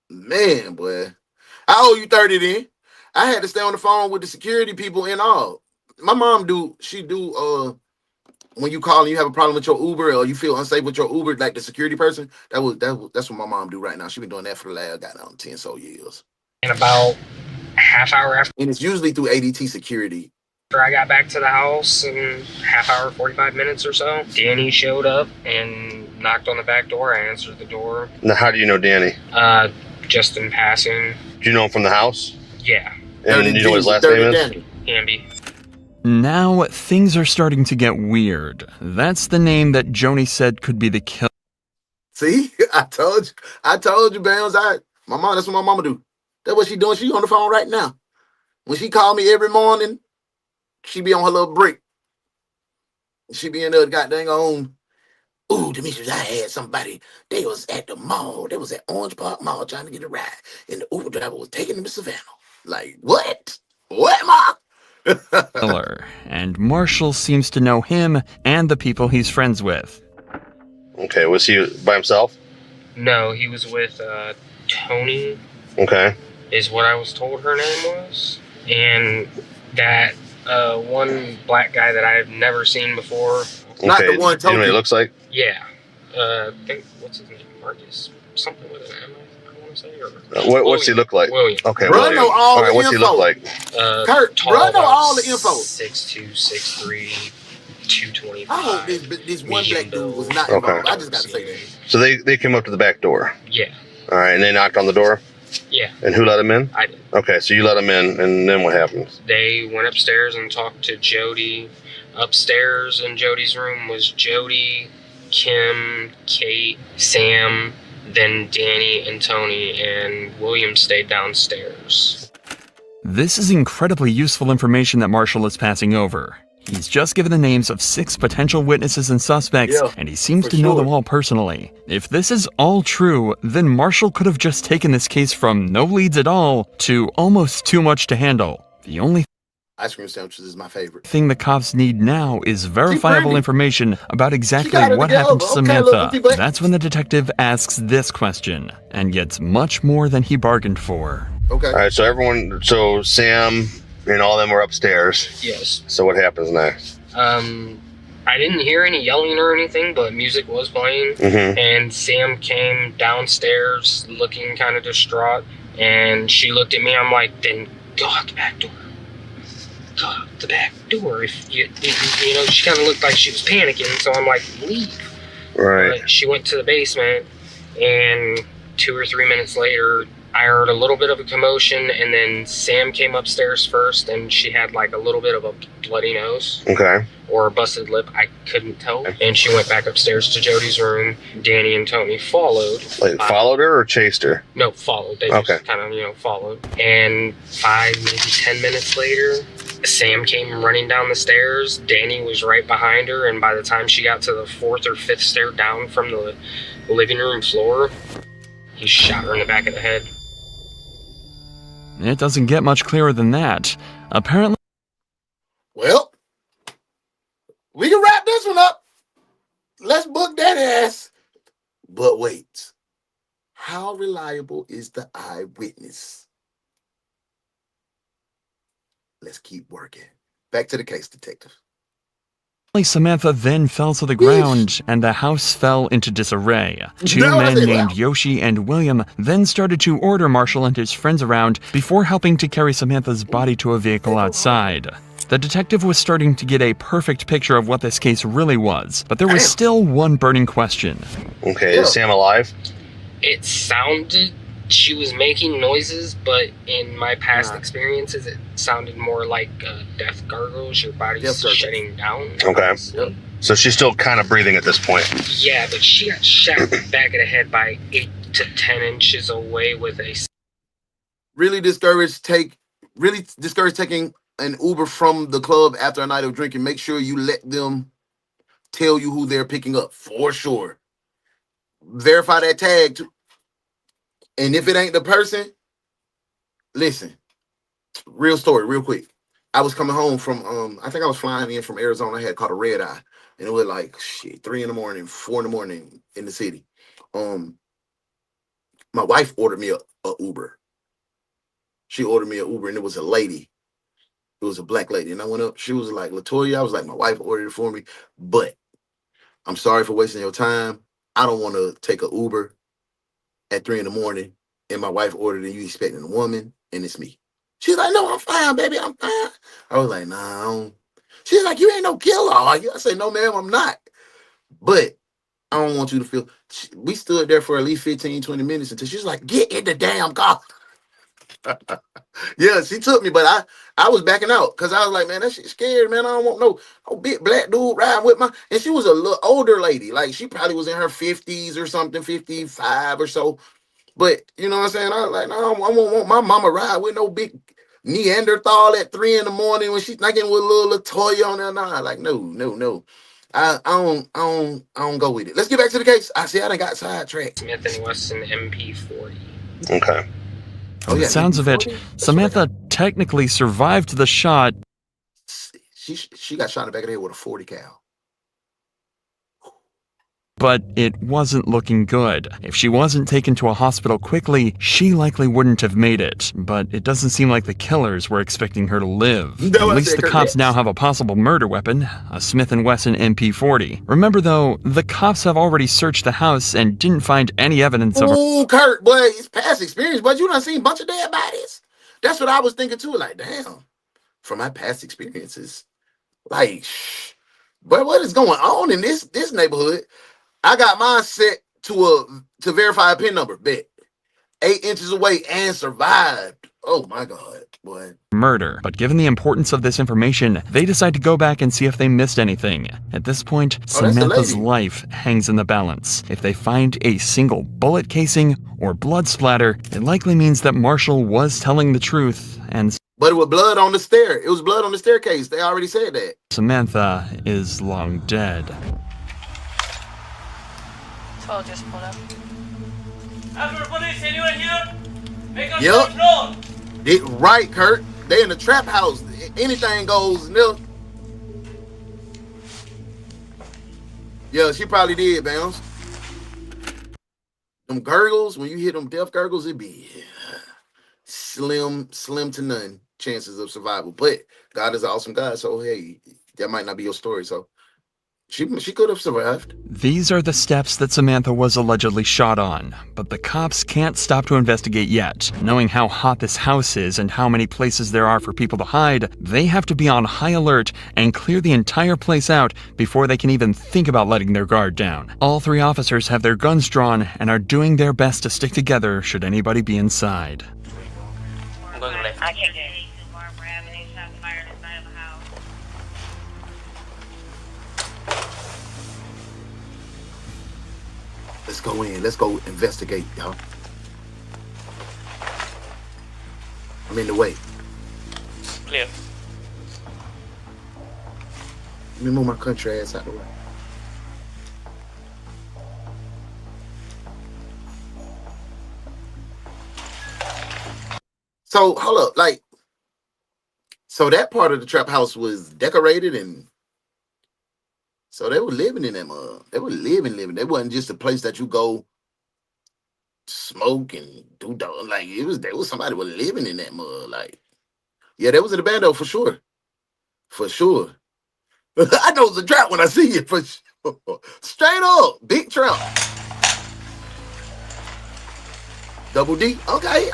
Speaker 1: man, boy. I owe you 30 then. I had to stay on the phone with the security people and all. My mom when you call and you have a problem with your Uber or you feel unsafe with your Uber, like the security person, that's what my mom do right now. She been doing that for the last 10 so years.
Speaker 18: And about half hour after,
Speaker 1: and it's usually through ADT security.
Speaker 18: After I got back to the house in half hour, 45 minutes or so, Danny showed up and knocked on the back door. I answered the door.
Speaker 19: Now, how do you know Danny?
Speaker 18: Just in passing.
Speaker 19: Do you know him from the house?
Speaker 18: Yeah.
Speaker 19: And you know what his last name is?
Speaker 18: Andy.
Speaker 11: Now, things are starting to get weird. That's the name that Joni said could be the killer.
Speaker 1: See? I told you, Bounds. That's what my mama do. That's what she doing. She on the phone right now. When she call me every morning, she be on her little break. She be in there goddamn on. Ooh, Demetrius, I had somebody. They was at the mall. They was at Orange Park Mall trying to get a ride. And the Uber driver was taking them to Savannah. Like, what? What, Ma?
Speaker 11: Killer, and Marshall seems to know him and the people he's friends with.
Speaker 19: Okay, was he by himself?
Speaker 18: No, he was with Tony.
Speaker 19: Okay.
Speaker 18: Is what I was told her name was. And that one black guy that I've never seen before.
Speaker 19: Okay. Not the one Tony. You know what he looks like?
Speaker 18: Yeah. I think, what's his name? Marcus? Something with an M, I want to say. Or
Speaker 19: what's he look like?
Speaker 18: William.
Speaker 19: Okay,
Speaker 1: Bro,
Speaker 19: William.
Speaker 1: know all the
Speaker 19: what's
Speaker 1: info.
Speaker 19: he look like?
Speaker 1: Kurt, bro, know all the info.
Speaker 18: 6'2", 6'3", 225.
Speaker 1: I hope this one black dude was not involved. I just got to say that.
Speaker 19: So they came up to the back door?
Speaker 18: Yeah.
Speaker 19: All right, and they knocked on the door?
Speaker 18: Yeah.
Speaker 19: And who let him in?
Speaker 18: I did.
Speaker 19: Okay, so you let him in, and then what happens?
Speaker 18: They went upstairs and talked to Jody. Upstairs in Jody's room was Jody, Kim, Kate, Sam, then Danny and Tony, and William stayed downstairs.
Speaker 11: This is incredibly useful information that Marshall is passing over. He's just given the names of 6 potential witnesses and suspects, and he seems to know them all personally. If this is all true, then Marshall could have just taken this case from no leads at all to almost too much to handle. The only
Speaker 1: ice cream sandwiches is my favorite
Speaker 11: thing the cops need now is verifiable information about exactly what
Speaker 1: together.
Speaker 11: happened to
Speaker 1: Okay,
Speaker 11: Samantha.
Speaker 1: look,
Speaker 11: That's when the detective asks this question and gets much more than he bargained for.
Speaker 1: Okay.
Speaker 19: All right, so Sam and all them were upstairs.
Speaker 18: Yes.
Speaker 19: So what happens next?
Speaker 18: I didn't hear any yelling or anything, but music was playing.
Speaker 19: Mm-hmm.
Speaker 18: And Sam came downstairs looking kind of distraught, and she looked at me. I'm like, then go out the back door. Go out the back door. If you know, she kind of looked like she was panicking, so I'm like, leave.
Speaker 19: Right.
Speaker 18: But she went to the basement, and 2 or 3 minutes later, I heard a little bit of a commotion, and then Sam came upstairs first, and she had like a little bit of a bloody nose.
Speaker 19: Okay.
Speaker 18: Or a busted lip, I couldn't tell. And she went back upstairs to Jody's room. Danny and Tony followed.
Speaker 19: Like followed her or chased her?
Speaker 18: No, followed. They just kind of, followed. And 5, maybe 10 minutes later, Sam came running down the stairs. Danny was right behind her, and by the time she got to the 4th or 5th stair down from the living room floor, he shot her in the back of the head.
Speaker 11: It doesn't get much clearer than that. Apparently...
Speaker 1: Well, we can wrap this one up. Let's book that ass. But wait, how reliable is the eyewitness? Let's keep working. Back to the case, detective.
Speaker 11: Samantha then fell to the ground, and the house fell into disarray. Two men named Yoshi and William then started to order Marshall and his friends around before helping to carry Samantha's body to a vehicle outside. The detective was starting to get a perfect picture of what this case really was, but there was still one burning question.
Speaker 19: Okay, is Sam alive?
Speaker 18: It sounded she was making noises, but in my past experiences, it sounded more like death gargles. Your body's shutting down.
Speaker 19: Okay. So she's still kind of breathing at this point.
Speaker 18: Yeah, but she got shot in the back of the head by 8 to 10 inches away with a...
Speaker 1: Really discouraged taking an Uber from the club after a night of drinking. Make sure you let them tell you who they're picking up for sure. Verify that tag too. And if it ain't the person, listen, real story, real quick. I was coming home from, I think I was flying in from Arizona. I had caught a red eye. And it was like, 3 in the morning, 4 in the morning in the city. My wife ordered me a Uber. She ordered me an Uber, and it was a lady. It was a black lady. And I went up. She was like, Latoya. I was like, my wife ordered it for me. But I'm sorry for wasting your time. I don't want to take an Uber at 3 in the morning, and my wife ordered it, you expecting a woman, and it's me. She's like, no, I'm fine, baby, I'm fine. I was like, nah, I don't. She's like, you ain't no killer, are you? I said, no, ma'am, I'm not. But I don't want you to feel. We stood there for at least 15, 20 minutes until she's like, get in the damn car. Yeah, she took me, but I was backing out because I was like, man, that shit scared, man. I don't want no big black dude riding with and she was a little older lady. Like, she probably was in her 50s or something, 55 or so. But, you know what I'm saying? I was like, no, I won't want my mama ride with no big Neanderthal at 3 in the morning when she's knocking with a little Latoya on there. Nah, like, no. I don't go with it. Let's get back to the case. I done got sidetracked.
Speaker 18: Smith and Wesson MP40.
Speaker 19: Okay.
Speaker 11: From the sounds of it, Samantha technically survived the shot.
Speaker 1: She got shot in the back of the head with a 40 cal.
Speaker 11: But it wasn't looking good. If she wasn't taken to a hospital quickly, she likely wouldn't have made it. But it doesn't seem like the killers were expecting her to live. At least the cops now have a possible murder weapon, a Smith & Wesson MP40. Remember though, the cops have already searched the house and didn't find any evidence of her.
Speaker 1: Ooh, Kurt, boy, it's past experience, but you done seen a bunch of dead bodies. That's what I was thinking too. Like, damn, from my past experiences, like, but what is going on in this neighborhood? I got mine set to verify a PIN number. Bet 8 inches away and survived. Oh my God, boy.
Speaker 11: Murder. But given the importance of this information, they decide to go back and see if they missed anything. At this point, Samantha's life hangs in the balance. If they find a single bullet casing or blood splatter, it likely means that Marshall was telling the truth and...
Speaker 1: But it was blood on the stair. It was blood on the staircase. They already said that.
Speaker 11: Samantha is long dead.
Speaker 7: 12 just pulled up.
Speaker 9: Police, anyone here? Make us
Speaker 1: Yep.
Speaker 9: control.
Speaker 1: Right, Kurt. They in the trap house. Anything goes. No. Yeah, she probably did, Bounce. Them gurgles, when you hit them death gurgles, it be slim to none chances of survival. But God is an awesome God, so hey, that might not be your story. So She could have survived.
Speaker 11: These are the steps that Samantha was allegedly shot on, but the cops can't stop to investigate yet. Knowing how hot this house is and how many places there are for people to hide, they have to be on high alert and clear the entire place out before they can even think about letting their guard down. All three officers have their guns drawn and are doing their best to stick together should anybody be inside.
Speaker 7: I can't get
Speaker 1: Let's go in. Let's go investigate, y'all. I'm in the way.
Speaker 8: Clear.
Speaker 1: Let me move my country ass out the way. So hold up, like, so that part of the trap house was decorated, and so they were living in that mud. They were living. They wasn't just a place that you go smoke and do like it was. There was somebody was living in that mud. Like, yeah, there was an abandon for sure, for sure. I know it's a trap when I see it for sure. Straight up, big trap. Double D. Okay.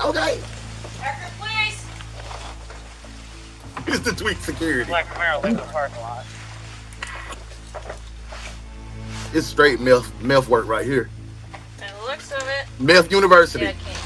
Speaker 1: It's the tweak security.
Speaker 8: Black Camaro in the parking lot.
Speaker 1: It's straight meth work right here.
Speaker 7: And the looks of it.
Speaker 1: Meth University.
Speaker 7: Yeah, I can't hear.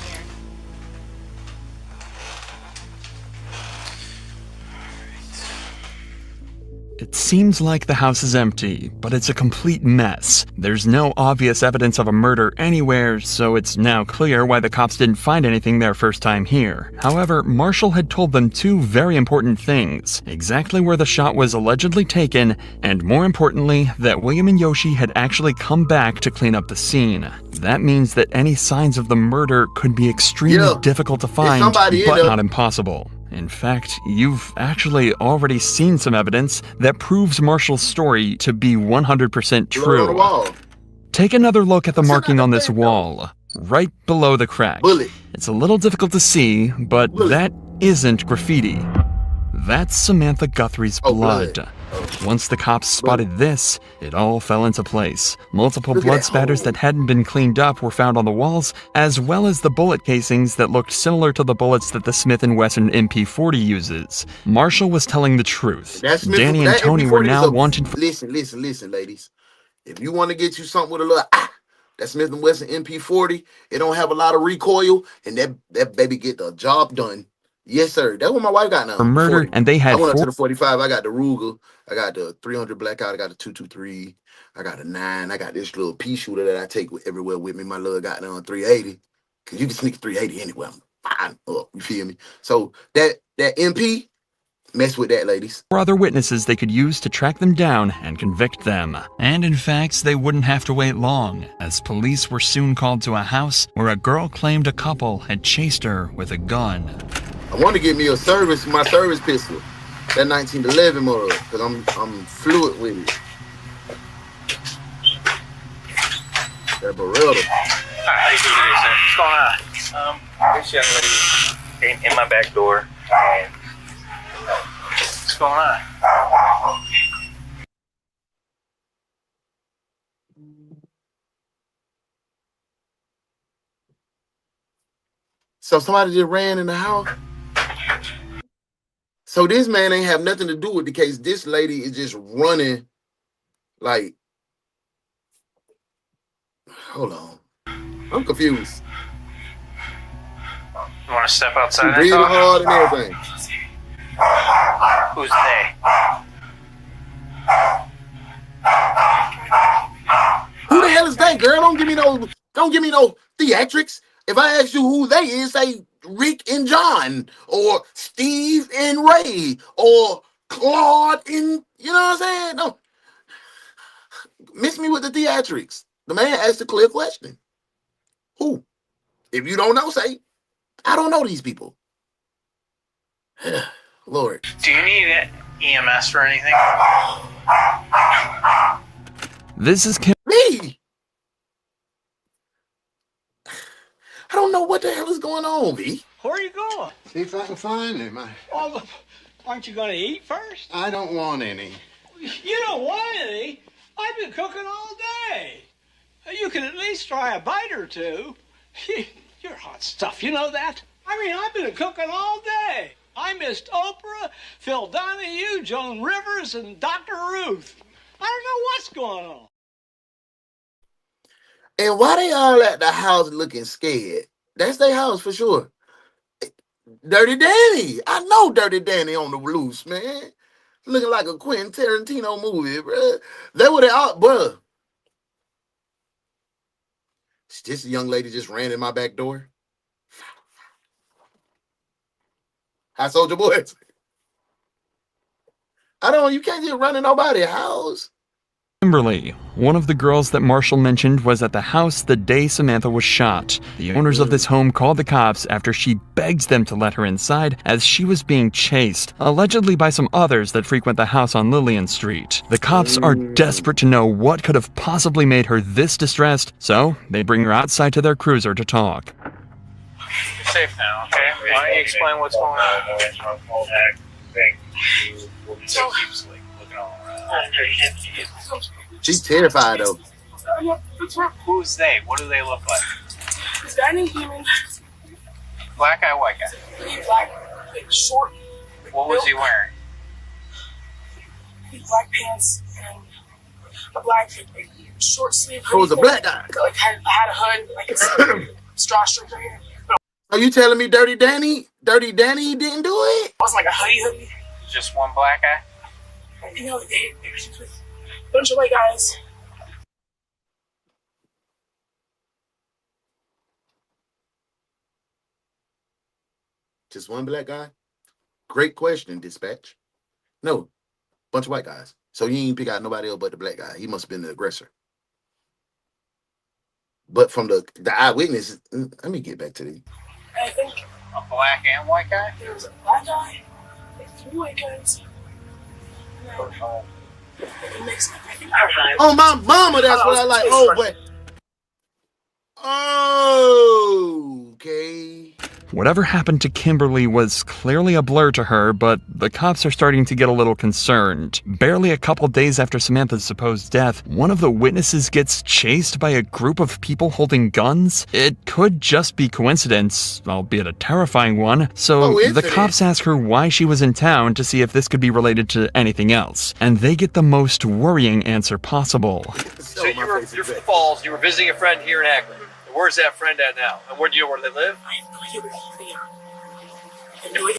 Speaker 11: It seems like the house is empty, but it's a complete mess. There's no obvious evidence of a murder anywhere, so it's now clear why the cops didn't find anything their first time here. However, Marshall had told them two very important things: exactly where the shot was allegedly taken, and more importantly, that William and Yoshi had actually come back to clean up the scene. That means that any signs of the murder could be extremely difficult to find, but not impossible. In fact, you've actually already seen some evidence that proves Marshall's story to be 100% true. Take another look at the marking on this wall, right below the crack. It's a little difficult to see, but that isn't graffiti. That's Samantha Guthrie's blood. Once the cops spotted this, it all fell into place. Multiple blood spatters that hadn't been cleaned up were found on the walls, as well as the bullet casings that looked similar to the bullets that the Smith & Wesson MP40 uses. Marshall was telling the truth. Danny and Tony were now wanted for—
Speaker 1: Listen, ladies. If you want to get you something with a little that Smith & Wesson MP40, it don't have a lot of recoil, and that baby get the job done. Yes, sir. That's what my wife got now.
Speaker 11: For murder, and they had
Speaker 1: I went up to the 45. I got the Ruger. I got the 300 Blackout. I got the 223. I got a 9. I got this little pea shooter that I take everywhere with me. My little got on 380. Because you can sneak 380 anywhere. I'm fine up. You feel me? So that MP, mess with that, ladies.
Speaker 11: other witnesses they could use to track them down and convict them. And in fact, they wouldn't have to wait long, as police were soon called to a house where a girl claimed a couple had chased her with a gun.
Speaker 1: I want to get me my service pistol, that 1911 model, because I'm fluid with it. That Beretta.
Speaker 8: How you doing today, sir? What's going on? This young lady came in my back door, and what's going on?
Speaker 1: So somebody just ran in the house. So this man ain't have nothing to do with the case. This lady is just running like, hold on. I'm confused.
Speaker 8: You want to step outside?
Speaker 1: Breathing hard and everything.
Speaker 8: Who's they?
Speaker 1: Who the hell is they, girl? Don't give me no theatrics. If I ask you who they is, say Rick and John, or Steve and Ray, or Claude and, you know what I'm saying? No. Miss me with the theatrics. The man asked a clear question. Who? If you don't know, say, I don't know these people. Lord.
Speaker 8: Do you need EMS for anything?
Speaker 11: This is
Speaker 1: me. I don't know what the hell is going on, V.
Speaker 13: Where are you going?
Speaker 14: See if I can find him.
Speaker 13: Oh, aren't you going to eat first?
Speaker 14: I don't want any.
Speaker 13: You don't want any? I've been cooking all day. You can at least try a bite or two. You're hot stuff, you know that? I mean, I've been cooking all day. I missed Oprah, Phil Donahue, Joan Rivers, and Dr. Ruth. I don't know what's going on.
Speaker 1: And why they all at the house looking scared? That's their house for sure. Dirty Danny. I know Dirty Danny on the loose, man. Looking like a Quentin Tarantino movie, bro. That what they all, bro. This young lady just ran in my back door. Hi, Soldier Boys. You can't just run in nobody's house.
Speaker 11: Kimberly, one of the girls that Marshall mentioned, was at the house the day Samantha was shot. The owners of this home called the cops after she begged them to let her inside as she was being chased, allegedly by some others that frequent the house on Lillian Street. The cops are desperate to know what could have possibly made her this distressed, so they bring her outside to their cruiser to talk.
Speaker 9: You're safe now, okay? Why don't you explain what's going on?
Speaker 1: She's terrified though.
Speaker 9: Who's they? What do they look like?
Speaker 20: This guy named Demon.
Speaker 9: Black guy, white guy?
Speaker 20: Black, like short.
Speaker 9: What was he wearing?
Speaker 20: Black pants and a black short sleeve.
Speaker 1: Who was a black guy?
Speaker 20: Like had a hood, like it's drawstrings right here.
Speaker 1: Are you telling me Dirty Danny didn't do it?
Speaker 20: It was like a hoodie.
Speaker 9: Just one black guy?
Speaker 20: You know, they were just with a bunch of white guys.
Speaker 1: Just one black guy? Great question, dispatch. No, bunch of white guys. So you ain't pick out nobody else but the black guy. He must have been the aggressor. But from the eyewitness, let me get back to the.
Speaker 20: I think
Speaker 9: a black and white guy?
Speaker 20: There was a black guy, like 3 white guys.
Speaker 1: Oh, my mama, that's what I like. Oh, but. Oh, okay.
Speaker 11: Whatever happened to Kimberly was clearly a blur to her, but the cops are starting to get a little concerned. Barely a couple days after Samantha's supposed death, one of the witnesses gets chased by a group of people holding guns. It could just be coincidence, albeit a terrifying one, so the cops ask her why she was in town to see if this could be related to anything else, and they get the most worrying answer possible.
Speaker 21: So you're from the Falls, you were visiting a friend here in Akron. Where's that friend at now? And where do you know where they live?
Speaker 20: I have no idea where they are. I have no idea.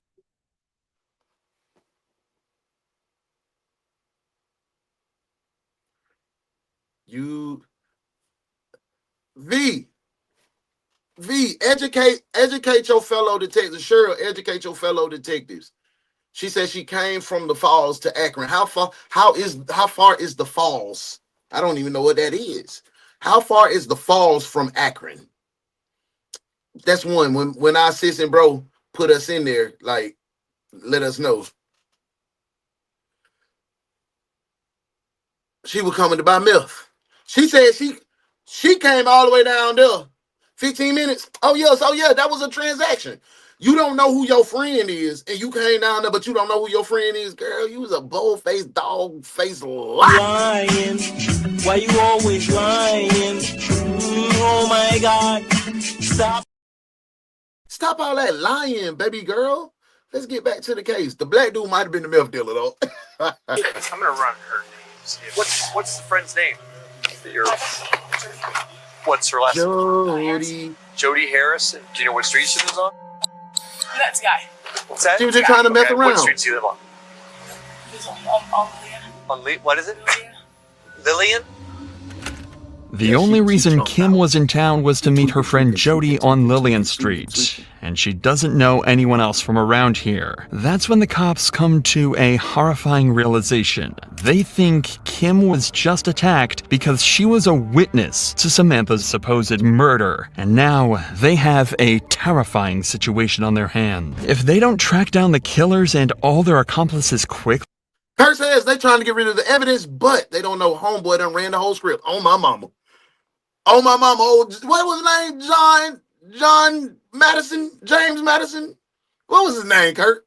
Speaker 1: Educate your fellow detectives. Cheryl, educate your fellow detectives. She said she came from the Falls to Akron. How far is the Falls? I don't even know what that is. How far is the Falls from Akron? That's one. When our sis and bro put us in there, like, let us know. She was coming to buy milk. She said she came all the way down there. 15 minutes. Oh yeah, that was a transaction. You don't know who your friend is, and you came down there, but you don't know who your friend is, girl. You was a bold-faced, dog-faced liar.
Speaker 22: Lying. Why you always lying? Oh my God.
Speaker 1: Stop all that lying, baby girl. Let's get back to the case. The black dude might have been the meth dealer, though.
Speaker 21: I'm gonna run her name. What's the friend's name? What's her last name? Jody Harris. Do you know what street she lives on?
Speaker 20: That's a guy.
Speaker 21: What's that?
Speaker 1: She was just trying to mess around.
Speaker 21: What street do you live on?
Speaker 20: He's on Lillian.
Speaker 21: What is it? Lillian?
Speaker 11: The only reason Kim was in town was to meet her friend Jody on Lillian Street, and she doesn't know anyone else from around here. That's when the cops come to a horrifying realization. They think Kim was just attacked because she was a witness to Samantha's supposed murder, and now they have a terrifying situation on their hands. If they don't track down the killers and all their accomplices quickly,
Speaker 1: Kurt says they trying to get rid of the evidence, but they don't know homeboy done ran the whole script. On my mama. Oh, my mama. Oh, what was his name? John Madison? James Madison? What was his name, Kurt?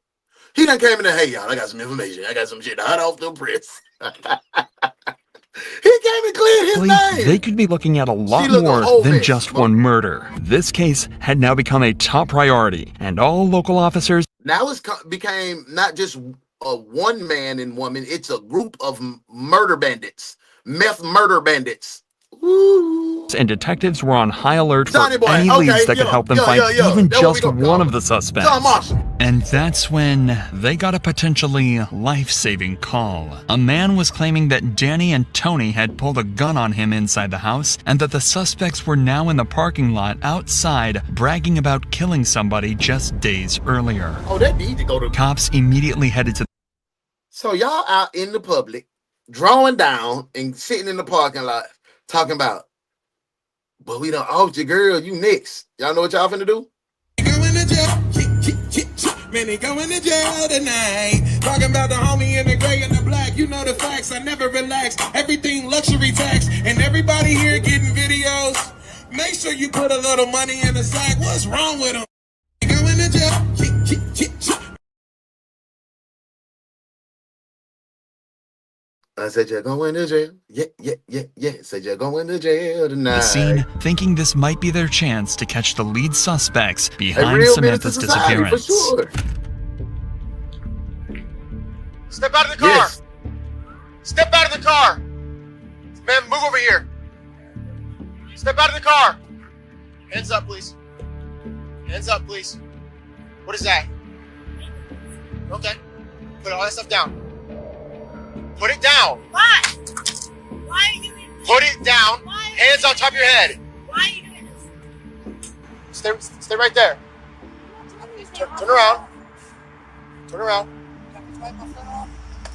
Speaker 1: He done came in there, hey, y'all, I got some information. I got some shit hot off the press. He even cleared his name.
Speaker 11: They could be looking at a lot
Speaker 1: look a
Speaker 11: more
Speaker 1: whole
Speaker 11: than
Speaker 1: mess.
Speaker 11: just one murder. This case had now become a top priority, and all local officers
Speaker 1: Now it's became not just a one man and woman, it's a group of murder bandits, meth murder bandits. Woo.
Speaker 11: and detectives were on high alert for
Speaker 1: Johnny boy,
Speaker 11: any
Speaker 1: okay,
Speaker 11: leads that could help them find even
Speaker 1: That's what we
Speaker 11: just
Speaker 1: gonna
Speaker 11: one
Speaker 1: call
Speaker 11: of
Speaker 1: him.
Speaker 11: the suspects.
Speaker 1: John Marshall.
Speaker 11: And that's when they got a potentially life-saving call. A man was claiming that Danny and Tony had pulled a gun on him inside the house, and that the suspects were now in the parking lot outside bragging about killing somebody just days earlier.
Speaker 1: Oh, that need to go to.
Speaker 11: Cops immediately headed to.
Speaker 1: So y'all out in the public, drawing down and sitting in the parking lot, talking about, but we done off your girl, you next. Y'all know what y'all finna do?
Speaker 2: Man, he going to jail tonight. Talking about the homie in the gray and the black. You know the facts, I never relax. Everything luxury tax. And everybody here getting videos. Make sure you put a little money in the sack. What's wrong with him? He going to jail.
Speaker 1: I said you're going to jail. Yeah. Said you're going to jail tonight.
Speaker 11: The scene, thinking this might be their chance to catch the lead suspects behind
Speaker 1: real
Speaker 11: Samantha's
Speaker 1: minister society, for
Speaker 11: disappearance.
Speaker 1: sure.
Speaker 21: Step out of the car.
Speaker 1: Yes.
Speaker 21: Step out of the car. Man, move over here. Step out of the car. Hands up, please. Hands up, please. What is that? Okay. Put all that stuff down. Put it down.
Speaker 20: Why? Why are you doing this?
Speaker 21: Put it down. Hands on top of your head.
Speaker 20: Why are you doing this?
Speaker 21: Stay right there. Turn around. Turn around.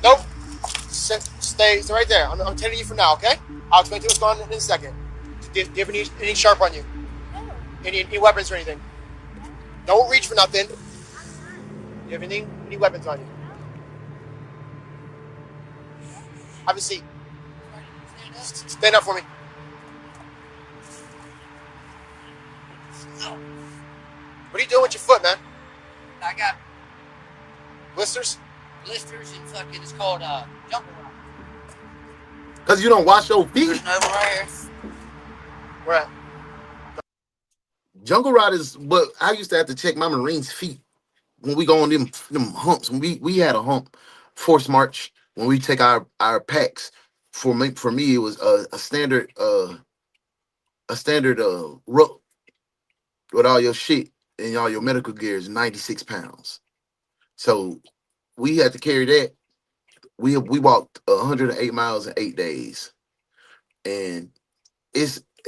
Speaker 21: Nope. Stay right there. I'm telling you for now, okay? I'll explain to you what's going on in a second. Do you have any sharp on you?
Speaker 20: No.
Speaker 21: Any weapons or anything? Don't reach for nothing. Do you have any weapons on you? Have a seat. Stand up for me. What are you doing with your foot, man?
Speaker 3: I got
Speaker 21: Blisters?
Speaker 3: blisters and fucking, it's called jungle rock.
Speaker 1: Because you don't wash your feet.
Speaker 3: There's another one right here.
Speaker 21: Where at?
Speaker 1: Jungle rot is what I used to have to check my Marines' feet when we go on them humps. When we had a hump force march when we take our packs. For me it was a standard rope with all your shit and all your medical gear is 96 pounds. So we had to carry that. We walked 108 miles in 8 days, and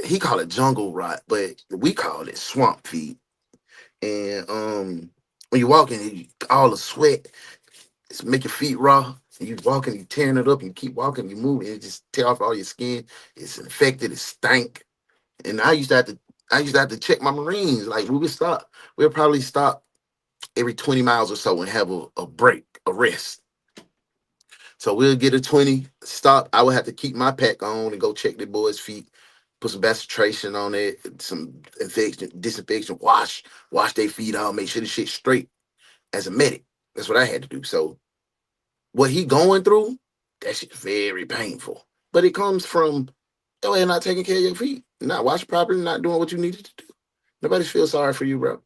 Speaker 1: he called it jungle rot, but we called it swamp feet. And when you walking, all the sweat, it's make your feet raw. And you walking, you tearing it up, and you keep walking, you move, and it just tear off all your skin. It's infected, it stank. And I used to have to check my Marines. Like we would stop. We'll probably stop every 20 miles or so and have a break, a rest. So we'll get a 20 stop. I would have to keep my pack on and go check the boys' feet, put some bacillation on it, some disinfection, wash their feet out, make sure the shit's straight as a medic. That's what I had to do. So what he going through, that shit's very painful. But it comes from not taking care of your feet, not washing properly, not doing what you needed to do. Nobody feels sorry for you, bro.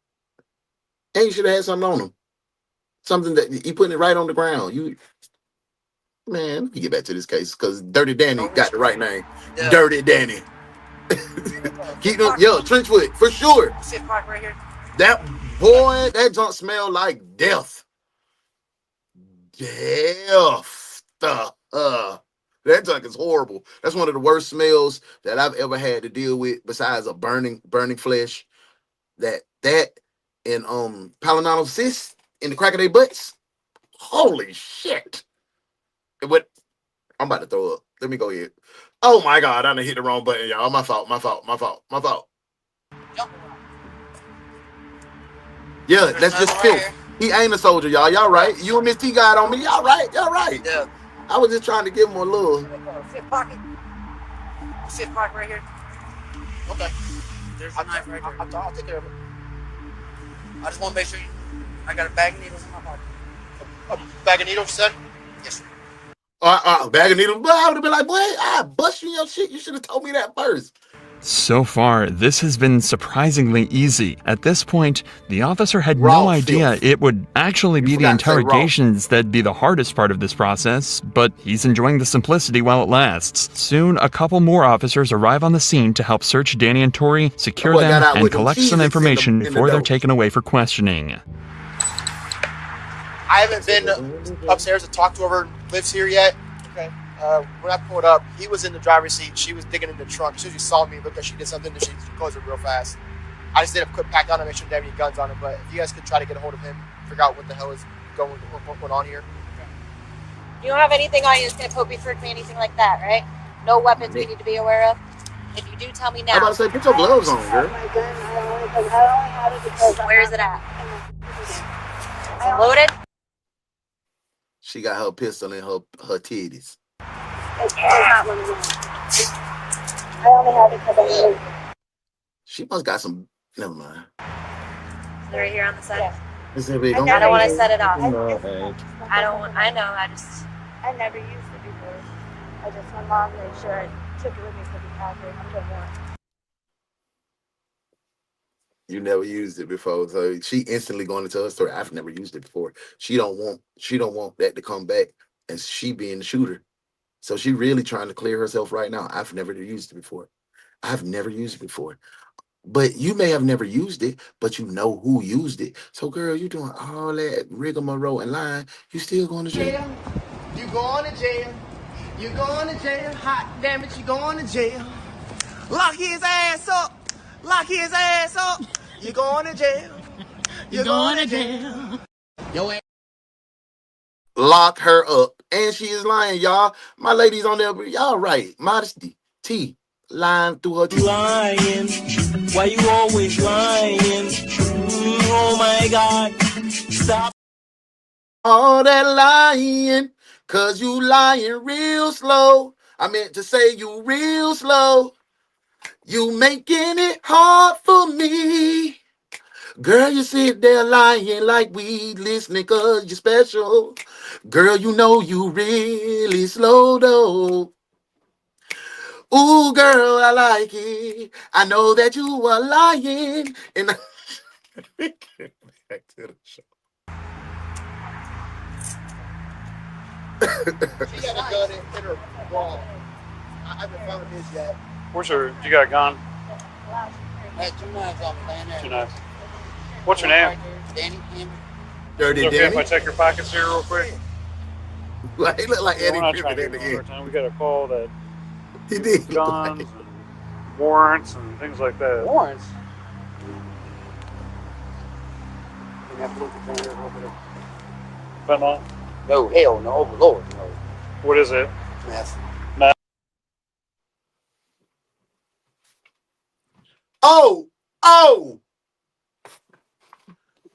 Speaker 1: And you should have had something on them. Something that you putting it right on the ground. Man, let me get back to this case because Dirty Danny got the right name. Yeah. Dirty Danny. Keep them, Trenchwood, for sure.
Speaker 3: Sit park right here.
Speaker 1: That boy, that junk smelled like death. Death. That junk is horrible. That's one of the worst smells that I've ever had to deal with besides a burning flesh. That and Palinano cysts in the crack of their butts. Holy shit. What? I'm about to throw up. Let me go ahead. Oh my God, I done hit the wrong button, y'all. My fault. Yeah, that's just filth. He ain't a soldier, y'all. Y'all right. You and Miss T got on me. Y'all right.
Speaker 3: Yeah.
Speaker 1: I was just trying to give him a little.
Speaker 3: Sit pocket. Sit pocket right here.
Speaker 21: Okay.
Speaker 3: There's a knife right there.
Speaker 21: I'll take care of it.
Speaker 3: I just want to make sure I got a bag of needles in my pocket.
Speaker 21: A bag of needles, you said?
Speaker 3: Yes, sir.
Speaker 1: Bag of needles. But I would have been like, boy, I bust you in your shit. You should have told me that first.
Speaker 11: So far, this has been surprisingly easy. At this point, the officer had
Speaker 1: Raw
Speaker 11: no idea
Speaker 1: filth.
Speaker 11: it would actually be the
Speaker 1: forgot to say raw.
Speaker 11: interrogations that'd be the hardest part of this process, but he's enjoying the simplicity while it lasts. Soon, a couple more officers arrive on the scene to help search Danny and Tori, secure
Speaker 1: That boy got
Speaker 11: them,
Speaker 1: out
Speaker 11: and
Speaker 1: with them
Speaker 11: collect some
Speaker 1: Cheez-Its
Speaker 11: information
Speaker 1: in the
Speaker 11: before they're
Speaker 1: door.
Speaker 11: taken away for questioning.
Speaker 6: I haven't been upstairs to talk to whoever lives here yet. Okay. When I pulled up, he was in the driver's seat. She was digging in the trunk. As soon as she saw me, looked like she did something, she closed it real fast. I just did a quick pat down to make sure they have any guns on him. But if you guys could try to get a hold of him, figure out what the hell is going on here.
Speaker 3: You don't have anything on you that's going to poke me, frick me, anything like that, right? No weapons we need to be aware of? If you do, tell me now.
Speaker 1: I'm about to say, put your gloves on, girl.
Speaker 3: Where is it at? Is it loaded?
Speaker 1: She got her pistol in her titties.
Speaker 20: It's not one of them. I only have it because I knew.
Speaker 1: She must got some. Never mind.
Speaker 3: Is it right here on the side?
Speaker 1: Yes.
Speaker 3: I don't want to set it off.
Speaker 1: No,
Speaker 3: I know.
Speaker 20: I never used it before. I just, my mom made sure I took it with me for the concrete. I'm the one.
Speaker 1: You never used it before, so she instantly going into her story. I've never used it before. She don't want that to come back as she being the shooter. So she really trying to clear herself right now. I've never used it before. I've never used it before. But you may have never used it, but you know who used it. So, girl, you doing all that rigmarole and lying. You still going to jail?
Speaker 2: You going to jail. You going to jail. Hot damn it, you going to jail. Lock his ass up. Lock his ass up. You going to jail. You going to jail. Yo ass.
Speaker 1: Lock her up. And she is lying, y'all. My lady's on there. Y'all right. Modesty. T. Lying through her teeth.
Speaker 22: Lying. Why you always lying? Oh my God. Stop.
Speaker 1: All that lying. Cause you lying real slow. I meant to say you real slow. You making it hard for me. Girl, you sit there lying like we listening cause you're special. Girl, you know you really slow though. Ooh, girl, I like it. I know that you are lying. And back to the show.
Speaker 6: She got a gun in her wall. I haven't found his yet.
Speaker 16: Where's her? You got a gun?
Speaker 2: I had 2 knives off laying there.
Speaker 16: 2 knives. What's your name?
Speaker 6: Danny.
Speaker 1: Dirty
Speaker 16: Okay,
Speaker 1: Danny.
Speaker 16: if I check your pockets here real quick.
Speaker 1: He look like
Speaker 16: We're not
Speaker 1: Eddie
Speaker 16: trying to
Speaker 1: Griffin at
Speaker 16: give
Speaker 1: the
Speaker 16: him a
Speaker 1: end.
Speaker 16: hard time. We got a call that
Speaker 1: He did.
Speaker 16: guns and warrants and things like that.
Speaker 2: Warrants? You have to look at that here real quick.
Speaker 16: Fentanyl?
Speaker 2: No, hell no. Oh, Lord, no.
Speaker 16: What is it?
Speaker 2: Meth.
Speaker 16: Meth.
Speaker 1: Oh!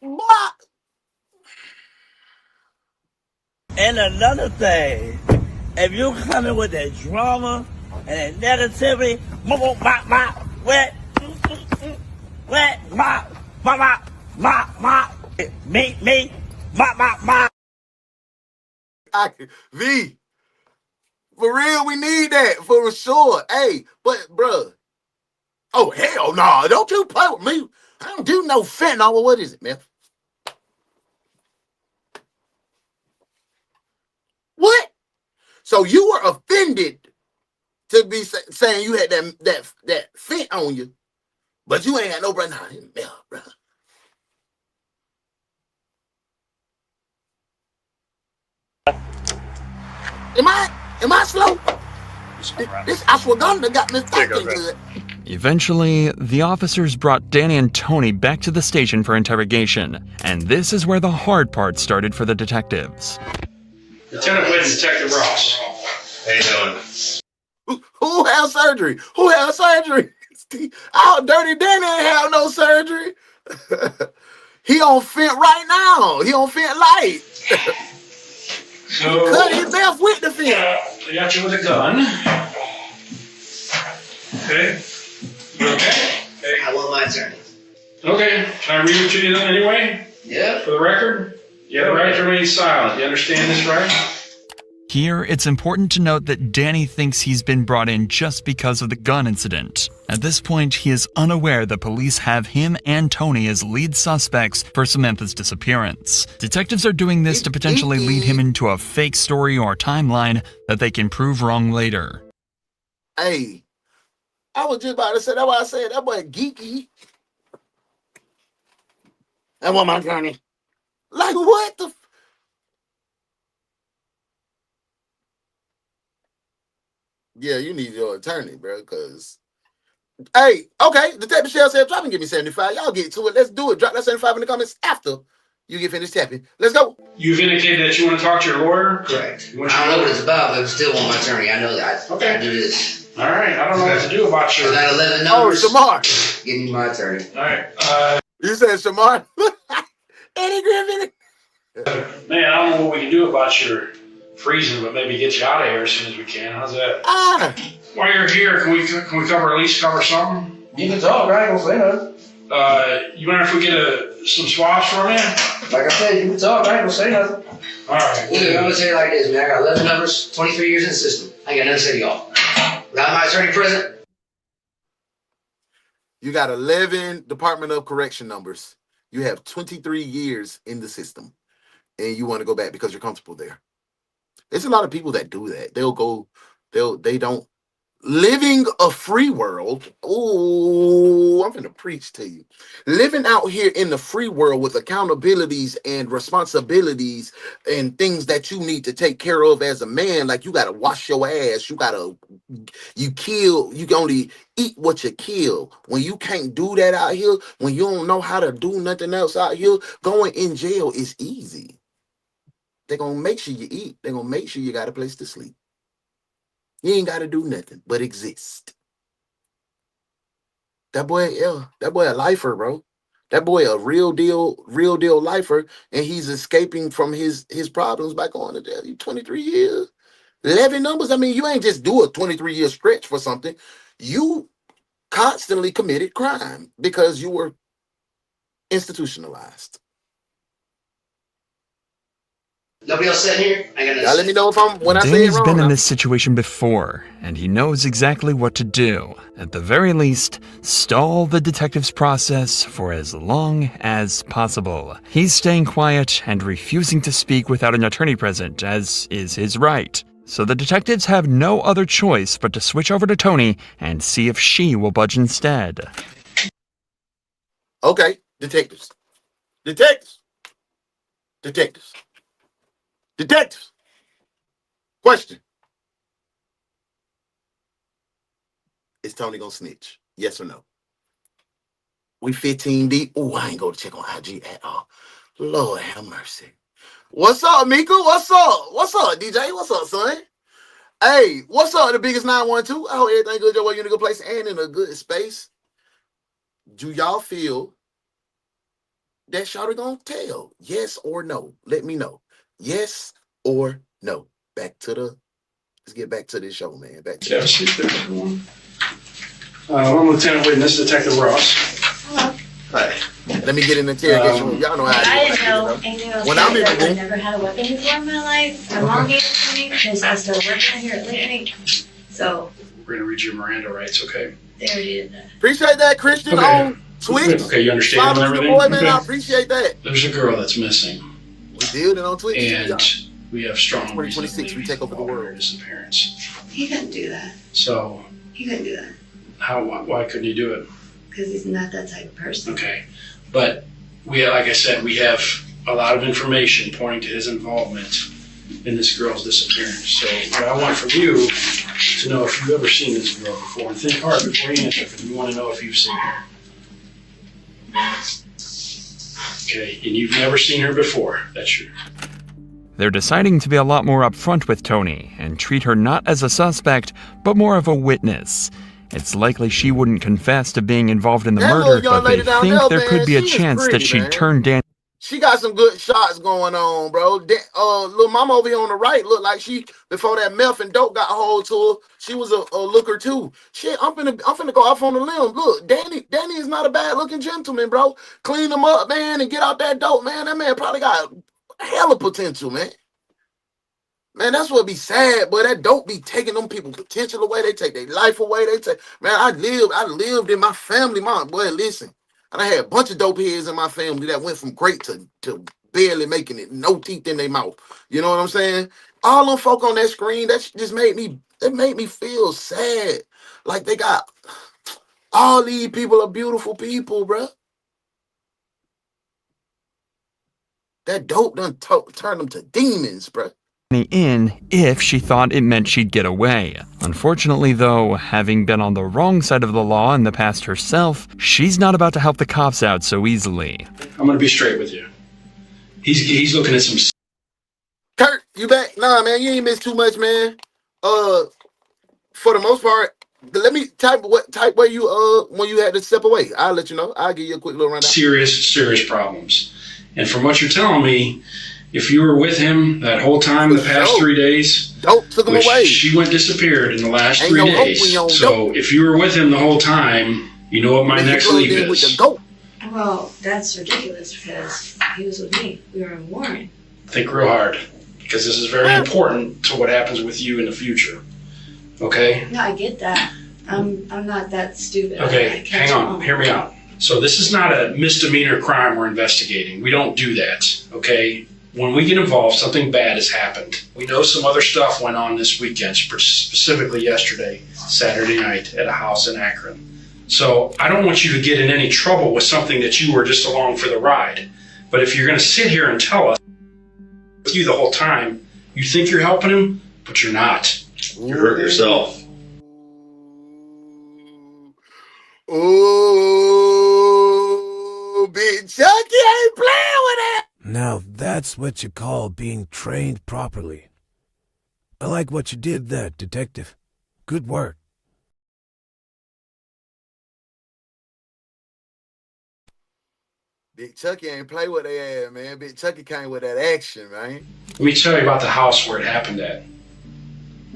Speaker 1: What?
Speaker 22: And another thing, if you coming with that drama and that negativity, me,
Speaker 1: V. For real, we need that for sure. Hey, but bruh. Oh, hell no. Don't you play with me. I don't do no fentanyl. What is it, man? What? So you were offended to be saying you had that fent on you, but you ain't got no brother. Nah, brother. Am I slow? This ashwagandha got me thinking good.
Speaker 11: Eventually, the officers brought Danny and Tony back to the station for interrogation, and this is where the hard part started for the detectives.
Speaker 12: Lieutenant Wynn, Detective Ross. How you doing?
Speaker 1: Who had surgery? Who had surgery? Oh, Dirty Danny ain't have no surgery. He on fent right now. He on fent light.
Speaker 12: So,
Speaker 1: cut his mouth with the fent.
Speaker 12: They got you with a gun. Okay. You okay? Hey. I want my turn. Okay. Can I read it to you then anyway? Yeah. For the record? You have the right to remain silent. You understand this, right?
Speaker 11: Here, it's important to note that Danny thinks he's been brought in just because of the gun incident. At this point, he is unaware that police have him and Tony as lead suspects for Samantha's disappearance. Detectives are doing this to potentially lead him into a fake story or timeline that they can prove wrong later.
Speaker 1: Hey, I was just about to say, that's why I said that boy geeky. That was my journey. Like, what the? Yeah, you need your attorney, bro, because... Hey, okay, Detective Shell said, drop and give me 75. Y'all get to it. Let's do it. Drop that 75 in the comments after you get finished tapping. Let's go.
Speaker 12: You've indicated that you want to talk to your lawyer?
Speaker 4: Correct. I don't know what it's about, but I still want my attorney. I know that.
Speaker 12: Okay.
Speaker 4: I do this.
Speaker 12: All right. I don't know what to do about your...
Speaker 4: I got 11 numbers.
Speaker 1: Oh, Shamar.
Speaker 4: Give me my attorney.
Speaker 12: All right.
Speaker 1: You said Shamar? Eddie Griffin.
Speaker 12: Man, I don't know what we can do about your freezing, but maybe get you out of here as soon as we can. How's that? While you're here, can we cover, at least cover something?
Speaker 4: You can talk. I ain't gonna say nothing.
Speaker 12: You mind if we get some swabs from you?
Speaker 4: Like I said, you can talk. I ain't gonna say nothing.
Speaker 12: All right.
Speaker 4: Look, I'm gonna say it like this, man. I got 11 numbers, 23 years in the system. I got nothing to say to y'all. Without my attorney present.
Speaker 1: You got 11 Department of Correction numbers. You have 23 years in the system. And you want to go back because you're comfortable there. There's a lot of people that do that. They don't. Living a free world. Ooh, I'm going to preach to you. Living out here in the free world with accountabilities and responsibilities and things that you need to take care of as a man. Like you got to wash your ass. You can only eat what you kill. When you can't do that out here, when you don't know how to do nothing else out here, going in jail is easy. They're going to make sure you eat. They're going to make sure you got a place to sleep. You ain't got to do nothing but exist. That boy a lifer, bro. That boy a real deal lifer, and he's escaping from his problems by going to jail. 23 years, 11 numbers. I mean, you ain't just do a 23-year stretch for something. You constantly committed crime because you were institutionalized.
Speaker 4: Nobody else sitting here? I got
Speaker 1: let me know if when I say it
Speaker 11: Danny's
Speaker 1: wrong.
Speaker 11: been in this situation before, and he knows exactly what to do. At the very least, stall the detective's process for as long as possible. He's staying quiet and refusing to speak without an attorney present, as is his right. So the detectives have no other choice but to switch over to Tony and see if she will budge instead.
Speaker 1: Okay, detectives. Question. Is Tony gonna snitch? Yes or no? We 15 deep. Oh, I ain't go to check on IG at all. Lord have mercy. What's up, Mika? What's up, DJ? What's up, son? Hey, what's up, the biggest 912? I hope everything good your way. You're in a good place and in a good space. Do y'all feel that Shawty gonna tell? Yes or no? Let me know. Yes or no? Let's get back to this show, man. Back to
Speaker 12: everyone. I'm Lieutenant Witness, Detective Ross.
Speaker 20: Hello.
Speaker 1: Hi. Let me get in the interrogation room. Y'all know how
Speaker 20: I
Speaker 1: it is.
Speaker 20: didn't know anything else.
Speaker 1: When I'm in the
Speaker 20: I've
Speaker 1: room,
Speaker 20: never had a weapon before in my life. My mom gave it to me because I was still working here at late night. So
Speaker 12: we're gonna read your Miranda rights, okay?
Speaker 20: they already did that.
Speaker 1: appreciate that, Christian, on Twitch.
Speaker 12: Okay, you understand and everything?
Speaker 1: Boy, man,
Speaker 12: okay.
Speaker 1: I appreciate that.
Speaker 12: There's a girl that's missing.
Speaker 1: We did it on Twitch.
Speaker 12: And we have strong reason to
Speaker 1: 2026, we
Speaker 12: believe
Speaker 1: take over the world.
Speaker 12: her disappearance.
Speaker 20: He couldn't do that.
Speaker 12: So
Speaker 20: He couldn't do that
Speaker 12: why couldn't you do it?
Speaker 20: because he's not that type of person.
Speaker 12: Okay, but like I said, we have a lot of information pointing to his involvement in this girl's disappearance. So what I want from you to know if you've ever seen this girl before, and think hard before you answer, because we want to know if you've seen her. Okay, and you've never seen her before, that's true.
Speaker 11: They're deciding to be a lot more upfront with Tony and treat her not as a suspect, but more of a witness. It's likely she wouldn't confess to being involved in the murder, but they think there could be a chance that she'd turn Danny.
Speaker 1: She got some good shots going on, bro. Little mama over here on the right looked like she, before that meth and dope got a hold to her, she was a looker too. Shit, I'm finna go off on the limb. Look, Danny is not a bad looking gentleman, bro. Clean him up, man, and get out that dope, man. That man probably got hella potential, man. Man, that's what be sad, boy. That dope be taking them people potential away. They take their life away. They take, man, I lived in my family, mom. Boy, listen. And I had a bunch of dope heads in my family that went from great to barely making it, no teeth in their mouth. You know what I'm saying? All them folk on that screen, that just made me feel sad. Like they got all these people are beautiful people, bruh. That dope done turned them to demons, bruh.
Speaker 11: In if she thought it meant she'd get away. Unfortunately, though, having been on the wrong side of the law in the past herself, she's not about to help the cops out so easily.
Speaker 12: I'm gonna be straight with you. He's looking at some.
Speaker 1: Kurt, you back? Nah, man, you ain't missed too much, man. For the most part, let me type where you when you had to step away. I'll let you know. I'll give you a quick little rundown.
Speaker 12: Serious problems. And from what you're telling me, if you were with him that whole time, the past 3 days,
Speaker 1: dope took him away.
Speaker 12: She went disappeared in the last 3 days. So if you were with him the whole time, you know what my next leap is.
Speaker 5: Well, that's ridiculous because he was with me. We were in Warren.
Speaker 12: Think real hard because this is very important to what happens with you in the future. Okay?
Speaker 5: No, I get that. I'm not that stupid.
Speaker 12: Okay, hang on. Hear me out. So this is not a misdemeanor crime we're investigating. We don't do that. Okay? When we get involved, something bad has happened. We know some other stuff went on this weekend, specifically yesterday, Saturday night, at a house in Akron. So I don't want you to get in any trouble with something that you were just along for the ride. But if you're going to sit here and tell us with you the whole time, you think you're helping him, but you're not. You hurt yourself.
Speaker 1: Ooh, Big Chucky ain't playing with it.
Speaker 17: Now that's what you call being trained properly. I like what you did there, Detective. Good work.
Speaker 1: Big Chucky ain't play with their ass, man. Big Chucky came with that action, man.
Speaker 12: Let me tell you about the house where it happened at.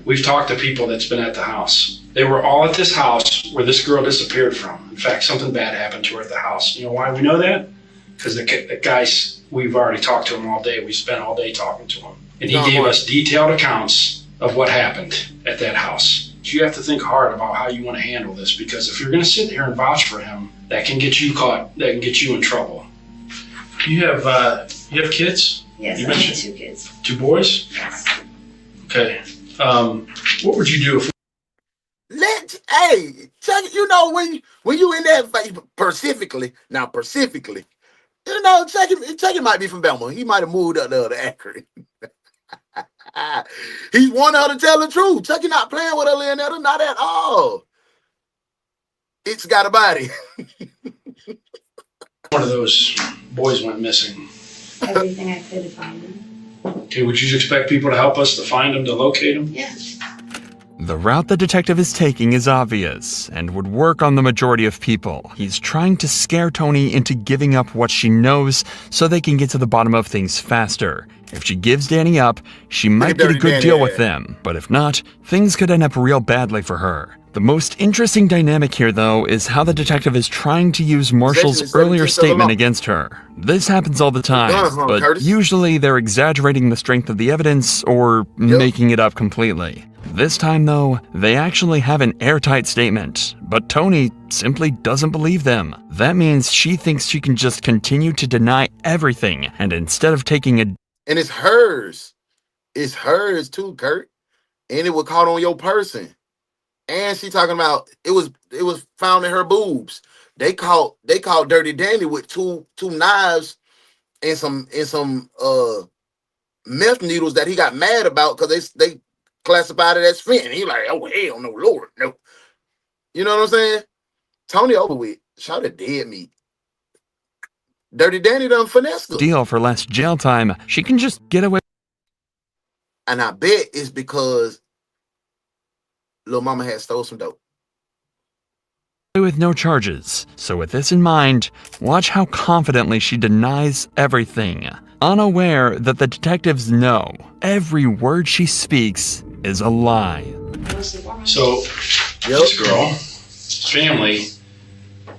Speaker 12: We've talked to people that's been at the house. They were all at this house where this girl disappeared from. In fact, something bad happened to her at the house. You know why we know that? Because the guys, we've already talked to him all day. We spent all day talking to him. And he gave us detailed accounts of what happened at that house. You have to think hard about how you want to handle this, because if you're going to sit here and vouch for him, that can get you caught. That can get you in trouble. You have kids?
Speaker 5: Yes,
Speaker 12: I
Speaker 5: have 2 kids.
Speaker 12: 2 boys?
Speaker 5: Yes.
Speaker 12: Okay. What would you do if...
Speaker 1: Hey, Chucky, you know when you in that phase, specifically, you know, Chucky might be from Belmont. He might have moved up there to Akron. He wanted her to tell the truth. Chucky not playing with her, Leonetta, not at all. It's got a body.
Speaker 12: One of those boys went missing.
Speaker 5: Everything I could to find him.
Speaker 12: Okay, would you expect people to help us to find him, to locate him?
Speaker 5: Yeah.
Speaker 11: The route the detective is taking is obvious and would work on the majority of people. He's trying to scare Tony into giving up what she knows so they can get to the bottom of things faster. If she gives Danny up, she might get a good deal with them, but if not, things could end up real badly for her. The most interesting dynamic here, though, is how the detective is trying to use Marshall's earlier statement against her. This happens all the time, but usually they're exaggerating the strength of the evidence or making it up completely. This time, though, they actually have an airtight statement, but Tony simply doesn't believe them. That means she thinks she can just continue to deny everything, and instead of taking a...
Speaker 1: And it's hers. It's hers too, Kurt. And it was caught on your person. And she talking about it was found in her boobs. They caught Dirty Danny with two knives and some meth needles that he got mad about because they classified it as fentanyl. He like, oh hell no, Lord, no. You know what I'm saying? Tony over with. Shot a dead meat. Dirty Danny done finessed her.
Speaker 11: Deal for less jail time. She can just get away.
Speaker 1: And I bet it's because Lil Mama had stole some dope.
Speaker 11: With no charges. So with this in mind, watch how confidently she denies everything, unaware that the detectives know every word she speaks is a lie.
Speaker 12: So, this girl's family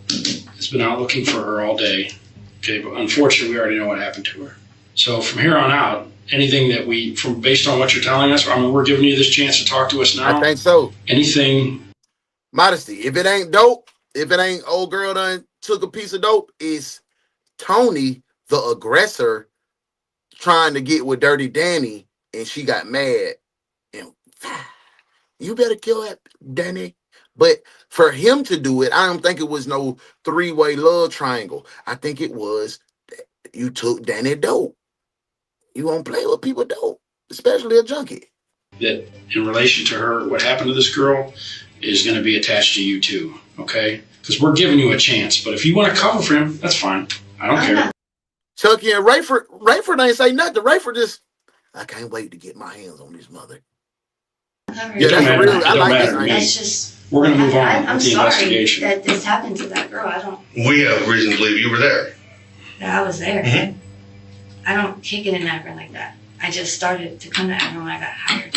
Speaker 12: has been out looking for her all day. Okay, but unfortunately, we already know what happened to her. So from here on out, anything that based on what you're telling us, I mean, we're giving you this chance to talk to us now.
Speaker 1: I think so.
Speaker 12: Anything.
Speaker 1: Modesty. If it ain't dope, if it ain't old girl done took a piece of dope, it's Tony, the aggressor, trying to get with Dirty Danny, and she got mad. And you better kill that Danny. But for him to do it, I don't think it was no three-way love triangle. I think it was you took Danny dope. You won't play with people dope, especially a junkie.
Speaker 12: That in relation to her, what happened to this girl is going to be attached to you too, okay? Because we're giving you a chance. But if you want to cover for him, that's fine. I don't care.
Speaker 1: Chucky and Rayford ain't say nothing. Rayford just, I can't wait to get my hands on this mother.
Speaker 12: Yeah, that's real. I like that.
Speaker 5: That's just.
Speaker 12: We're going to move on
Speaker 5: I'm
Speaker 12: with the
Speaker 5: sorry
Speaker 12: investigation.
Speaker 5: that this happened to that girl. I don't.
Speaker 19: We have reason to believe you were there.
Speaker 5: That I was there.
Speaker 19: Mm-hmm.
Speaker 5: I don't kick it and never like that. I just started to come to everyone when I got hired.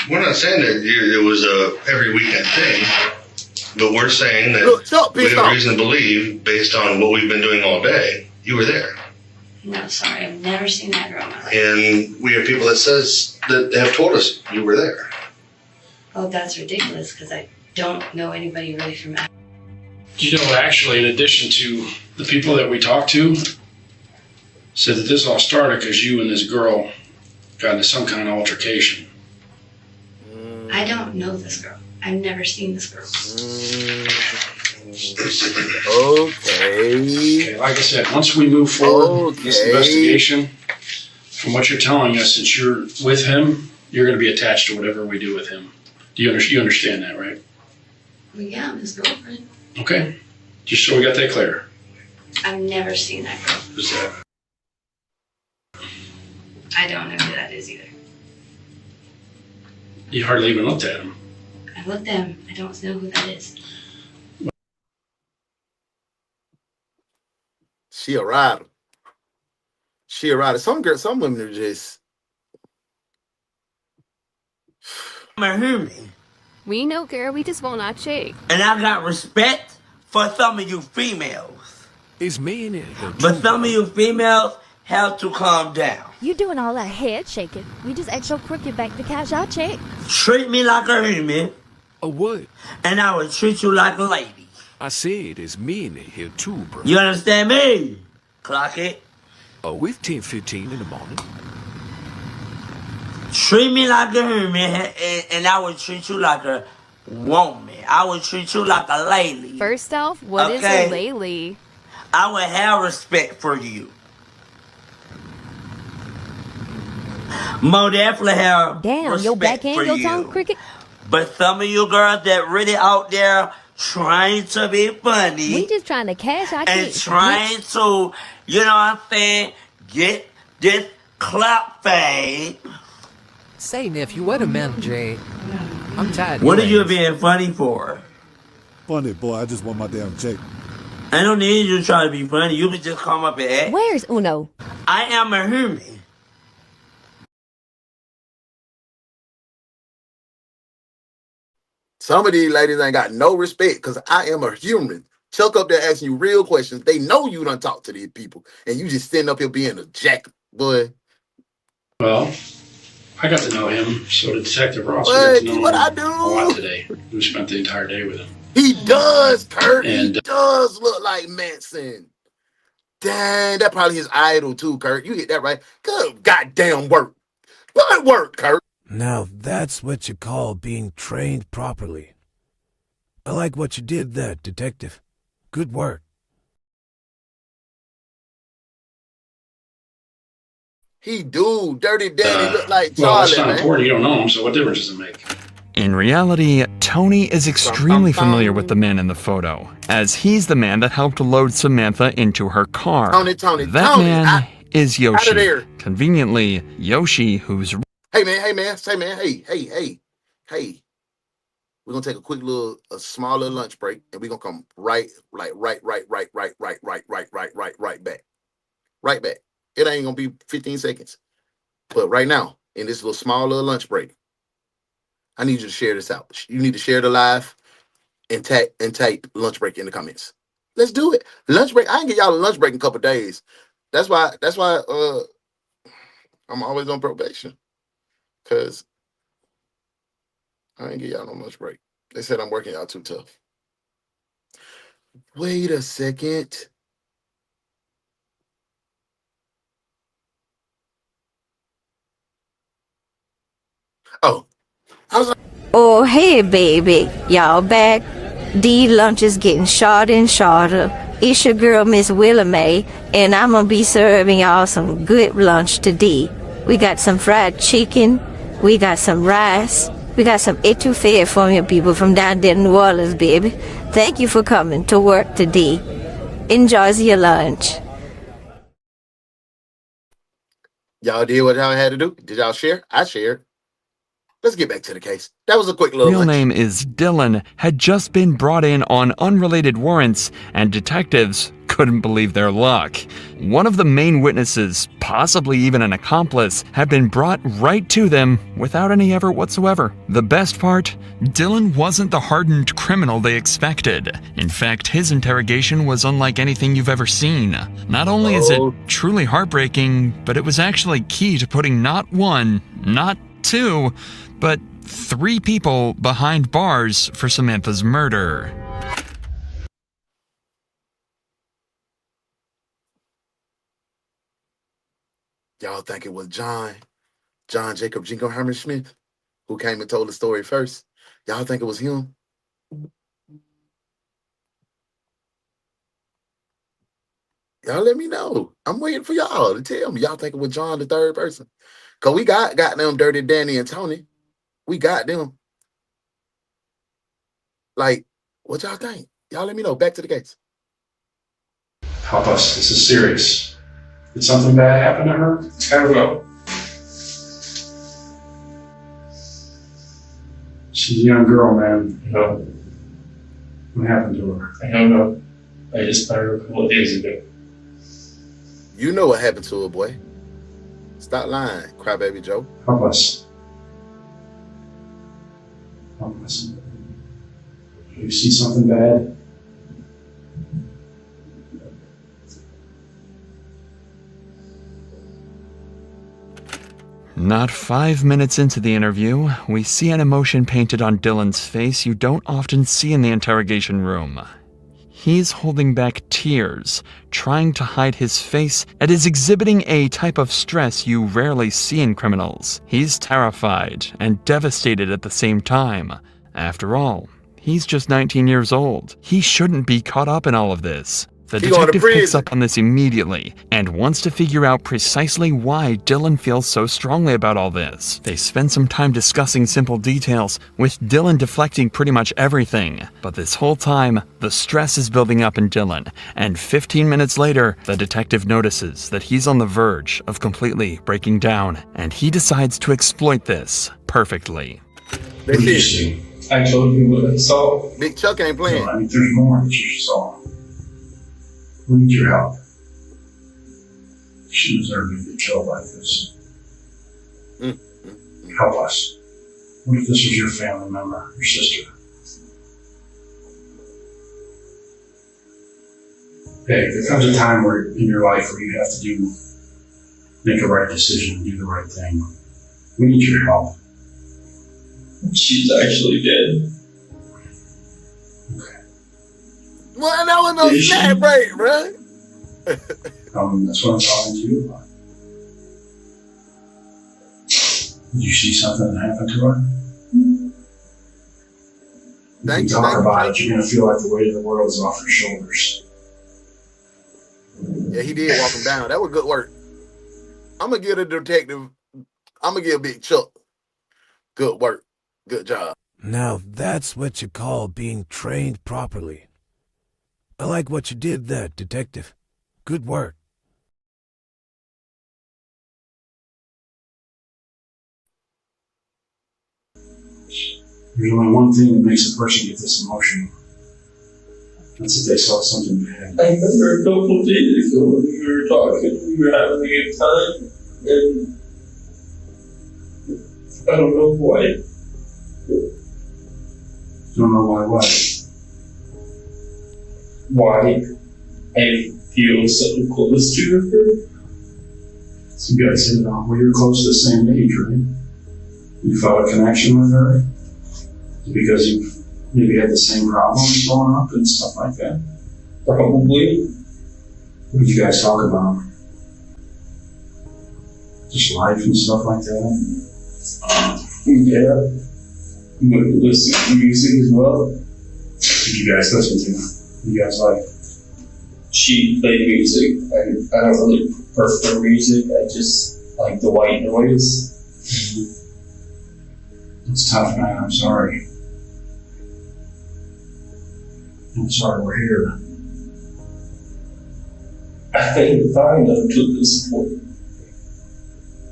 Speaker 19: We're not saying that it was a every weekend thing, but we're saying that we have reason to believe, based on what we've been doing all day, you were there.
Speaker 5: No, sorry, I've never seen that girl in my life.
Speaker 19: And we have people that have told us you were there.
Speaker 5: Oh, that's ridiculous because I don't know anybody really from that.
Speaker 12: You know, actually, in addition to the people that we talked to, said that this all started because you and this girl got into some kind of altercation.
Speaker 5: I don't know this girl. I've never seen this girl.
Speaker 1: Okay.
Speaker 12: Like I said, once we move forward with this investigation, from what you're telling us, since you're with him, you're going to be attached to whatever we do with him. You understand that, right?
Speaker 5: Well, yeah, I'm his girlfriend.
Speaker 12: Okay. Just so we got that clear.
Speaker 5: I've never seen that girl.
Speaker 12: Who's that?
Speaker 5: I don't know who that is either.
Speaker 12: You hardly even looked at him.
Speaker 5: I looked at him. I don't know who that is.
Speaker 1: She a rider. She a rider. Some women are just.
Speaker 22: I'm a human.
Speaker 10: We know, girl. We just want our check.
Speaker 22: And I got respect for some of you females.
Speaker 17: It's me in it.
Speaker 22: But some of you females have to calm down.
Speaker 10: You doing all that head shaking. We just asked your crooked back to cash our check.
Speaker 22: Treat me like a human.
Speaker 17: A what?
Speaker 22: And I will treat you like a lady.
Speaker 17: I said it's me in it here too, bro.
Speaker 22: You understand me? Clock it.
Speaker 17: Oh, it's 10:15 in the morning.
Speaker 22: Treat me like a human, and I will treat you like a woman. I will treat you like a lady.
Speaker 10: First off, what is a lady?
Speaker 22: I will have respect for you. Mo definitely have
Speaker 10: Damn, your
Speaker 22: respect
Speaker 10: backhand,
Speaker 22: for
Speaker 10: your
Speaker 22: you.
Speaker 10: tongue cricket.
Speaker 22: But some of you girls that really out there trying to be funny.
Speaker 10: We just trying to cash our
Speaker 22: and
Speaker 10: kids.
Speaker 22: trying to, you know what I'm saying, get this clap fame.
Speaker 15: Say, nephew, wait a minute, Jay. I'm tired.
Speaker 22: What are you being funny for?
Speaker 23: Funny, boy. I just want my damn check.
Speaker 22: I don't need you to try to be funny. You can just come up and act.
Speaker 10: Where's Uno?
Speaker 22: I am a human.
Speaker 1: Some of these ladies ain't got no respect because I am a human. Chuck up there asking you real questions. They know you done talk to these people, and you just standing up here being a jack, boy.
Speaker 12: Well, I got to know him, so did Detective Ross.
Speaker 1: What I do?
Speaker 12: A lot today. We spent the entire day with him.
Speaker 1: He does, Kurt.
Speaker 12: And,
Speaker 1: he does look like Manson. Dang, that probably his idol too, Kurt. You hit that right. Good goddamn work. Good work, Kurt.
Speaker 17: Now that's what you call being trained properly. I like what you did there, Detective. Good work.
Speaker 1: He do. Dirty Danny look like Charlie,
Speaker 12: well, that's not
Speaker 1: man.
Speaker 12: important. You don't know him, so what difference does it make?
Speaker 11: In reality, Tony is extremely familiar with the man in the photo, as he's the man that helped load Samantha into her car.
Speaker 1: Tony,
Speaker 11: that man is
Speaker 1: out of
Speaker 11: Yoshi.
Speaker 1: there.
Speaker 11: Conveniently, Yoshi, who's...
Speaker 1: Hey, man, hey. We're gonna take a small little lunch break, and we're gonna come right back. Right back. It ain't gonna be 15 seconds. But right now, in this small little lunch break, I need you to share this out. You need to share the live and type lunch break in the comments. Let's do it. Lunch break. I can get y'all a lunch break in a couple days. That's why I'm always on probation because I ain't give y'all no much break. They said I'm working y'all too tough. Wait a second. Oh, I was like,
Speaker 7: oh, hey, baby. Y'all back? D lunch is getting shorter and shorter. It's your girl, Miss Willa Mae, and I'm gonna be serving y'all some good lunch today. We got some fried chicken. We got some rice. We got some etouffee from your people from down there in New Orleans, baby. Thank you for coming to work today. Enjoy your lunch.
Speaker 1: y'all did what y'all had to do. Did y'all share? I shared. Let's get back to the case. That was a quick little
Speaker 11: Real
Speaker 1: lunch.
Speaker 11: name is Dylan, had just been brought in on unrelated warrants, and detectives couldn't believe their luck. One of the main witnesses, possibly even an accomplice, had been brought right to them without any effort whatsoever. The best part? Dylan wasn't the hardened criminal they expected. In fact, his interrogation was unlike anything you've ever seen. Not only is it truly heartbreaking, but it was actually key to putting not one, not two, but 3 people behind bars for Samantha's murder.
Speaker 1: Y'all think it was John Jacob Jinko Herman Smith who came and told the story first? Y'all think it was him? Y'all let me know. I'm waiting for y'all to tell me. Y'all think it was John, the third person? Because we got them Dirty Danny and Tony. We got them. Like, what y'all think? Y'all let me know. Back to the case.
Speaker 12: Help us. This is serious. Did something bad happen to her? I don't know. She's a young girl, man.
Speaker 8: No.
Speaker 12: What happened to her?
Speaker 8: I don't know. I just met her a couple of days ago.
Speaker 1: You know what happened to her, boy. Stop lying, crybaby Joe.
Speaker 12: Help us. Help us. You see something bad?
Speaker 11: Not 5 minutes into the interview, we see an emotion painted on Dylan's face you don't often see in the interrogation room. He's holding back tears, trying to hide his face, and is exhibiting a type of stress you rarely see in criminals. He's terrified and devastated at the same time. After all, he's just 19 years old. He shouldn't be caught up in all of this. The detective picks up on this immediately and wants to figure out precisely why Dylan feels so strongly about all this. They spend some time discussing simple details, with Dylan deflecting pretty much everything. But this whole time, the stress is building up in Dylan, and 15 minutes later, the detective notices that he's on the verge of completely breaking down, and he decides to exploit this perfectly.
Speaker 12: What did you see?
Speaker 8: I told you what I saw.
Speaker 1: Big Chuck ain't playing.
Speaker 12: No, I mean, there's more that you saw. We need your help. She deserved to be killed like this. Help us. What if this was your family member, your sister? Hey, there comes a time where in your life where you have to make a right decision, do the right thing. We need your help.
Speaker 8: She's actually dead.
Speaker 1: Well, that was no snap break, bro.
Speaker 12: That's what I'm talking to you about. Did you see something that happened to her? If you talk about it, you're going to feel like the weight of the world is off your shoulders.
Speaker 1: Yeah, he did walk him down. That was good work. I'm going to give the detective, I'm going to give Big Chuck good work. Good job.
Speaker 17: Now that's what you call being trained properly. I like what you did there, detective. Good work.
Speaker 12: There's only one thing that makes a person get this emotional. That's if they saw something bad.
Speaker 8: I remember a couple of days ago when we were talking, we were having a good time, and I don't know why.
Speaker 12: Don't know why what?
Speaker 8: Why I feel so close to her.
Speaker 12: So you guys said, well, you're close to the same age, right? You felt a connection with her because you maybe had the same problems growing up and stuff like that?
Speaker 22: Probably.
Speaker 12: What did you guys talk about? Just life and stuff like that?
Speaker 22: Yeah. But listen to music as well.
Speaker 12: What did you guys listen to? What do you guys like?
Speaker 22: She played music. I don't really prefer music. I just like the white noise.
Speaker 12: It's tough, man. I'm sorry. I'm sorry we're here.
Speaker 22: I've been fine up to this point.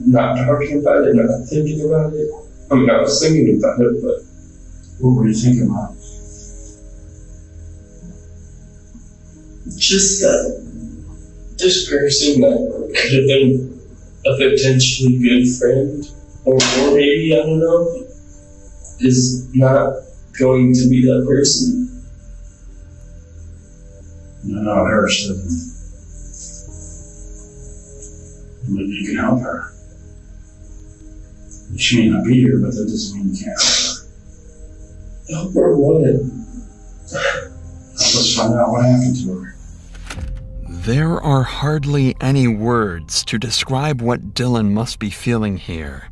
Speaker 22: Not talking about it, not thinking about it. I mean, I was thinking about it, but...
Speaker 12: What were you thinking about?
Speaker 22: Just that this person that could have been a potentially good friend, or maybe, I don't know, is not going to be that person.
Speaker 12: No, her, Stephen. Maybe you can help her. She may not be here, but that doesn't mean you can't help her.
Speaker 22: Help her what?
Speaker 12: Help us find out what happened to her.
Speaker 11: There are hardly any words to describe what Dylan must be feeling here.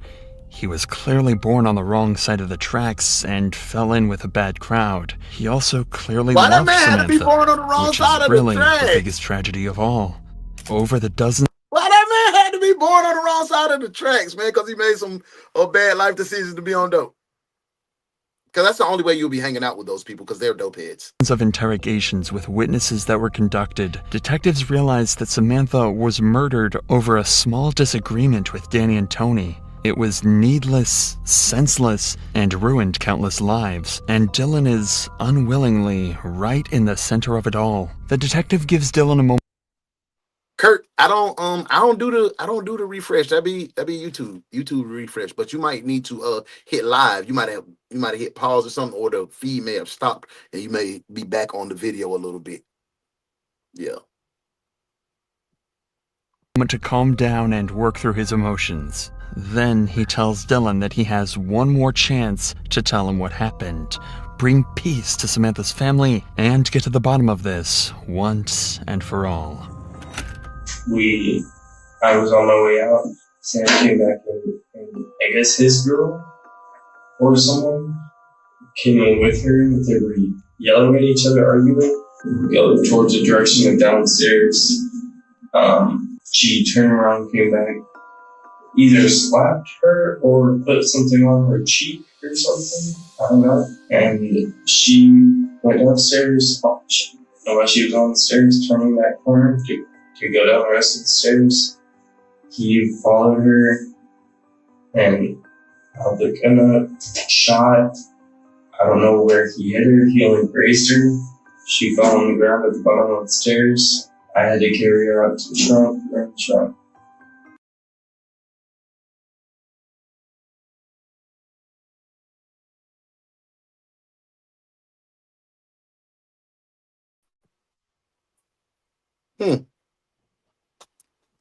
Speaker 11: He was clearly born on the wrong side of the tracks and fell in with a bad crowd. He also clearly loved Samantha, which is really the biggest tragedy of all. Over the dozen...
Speaker 1: Why that man had to be born on the wrong side of the tracks, man? Because he made some bad life decisions to be on dope. Because that's the only way you'll be hanging out with those people, because they're dope heads.
Speaker 11: Of interrogations with witnesses that were conducted, detectives realized that Samantha was murdered over a small disagreement with Danny and Tony. It was needless, senseless, and ruined countless lives, and Dylan is unwillingly right in the center of it all. The detective gives Dylan a moment.
Speaker 1: Kurt, I don't do the refresh. That'd be YouTube refresh. But you might need to hit live. You might have hit pause or something, or the feed may have stopped, and you may be back on the video a little bit. Yeah.
Speaker 11: To calm down and work through his emotions. Then he tells Dylan that he has one more chance to tell him what happened, bring peace to Samantha's family, and get to the bottom of this once and for all.
Speaker 22: I was on my way out. Sam came back and I guess his girl or someone came in with her. They were yelling at each other, arguing, going towards the direction of downstairs. She turned around, came back, either slapped her or put something on her cheek or something. I don't know. And she went downstairs. While she was on the stairs, turning that corner to go down the rest of the stairs, he followed her and held the gun up, shot. I don't know where he hit her. He only grazed her. She fell on the ground at the bottom of the stairs. I had to carry her out to the trunk, in the trunk.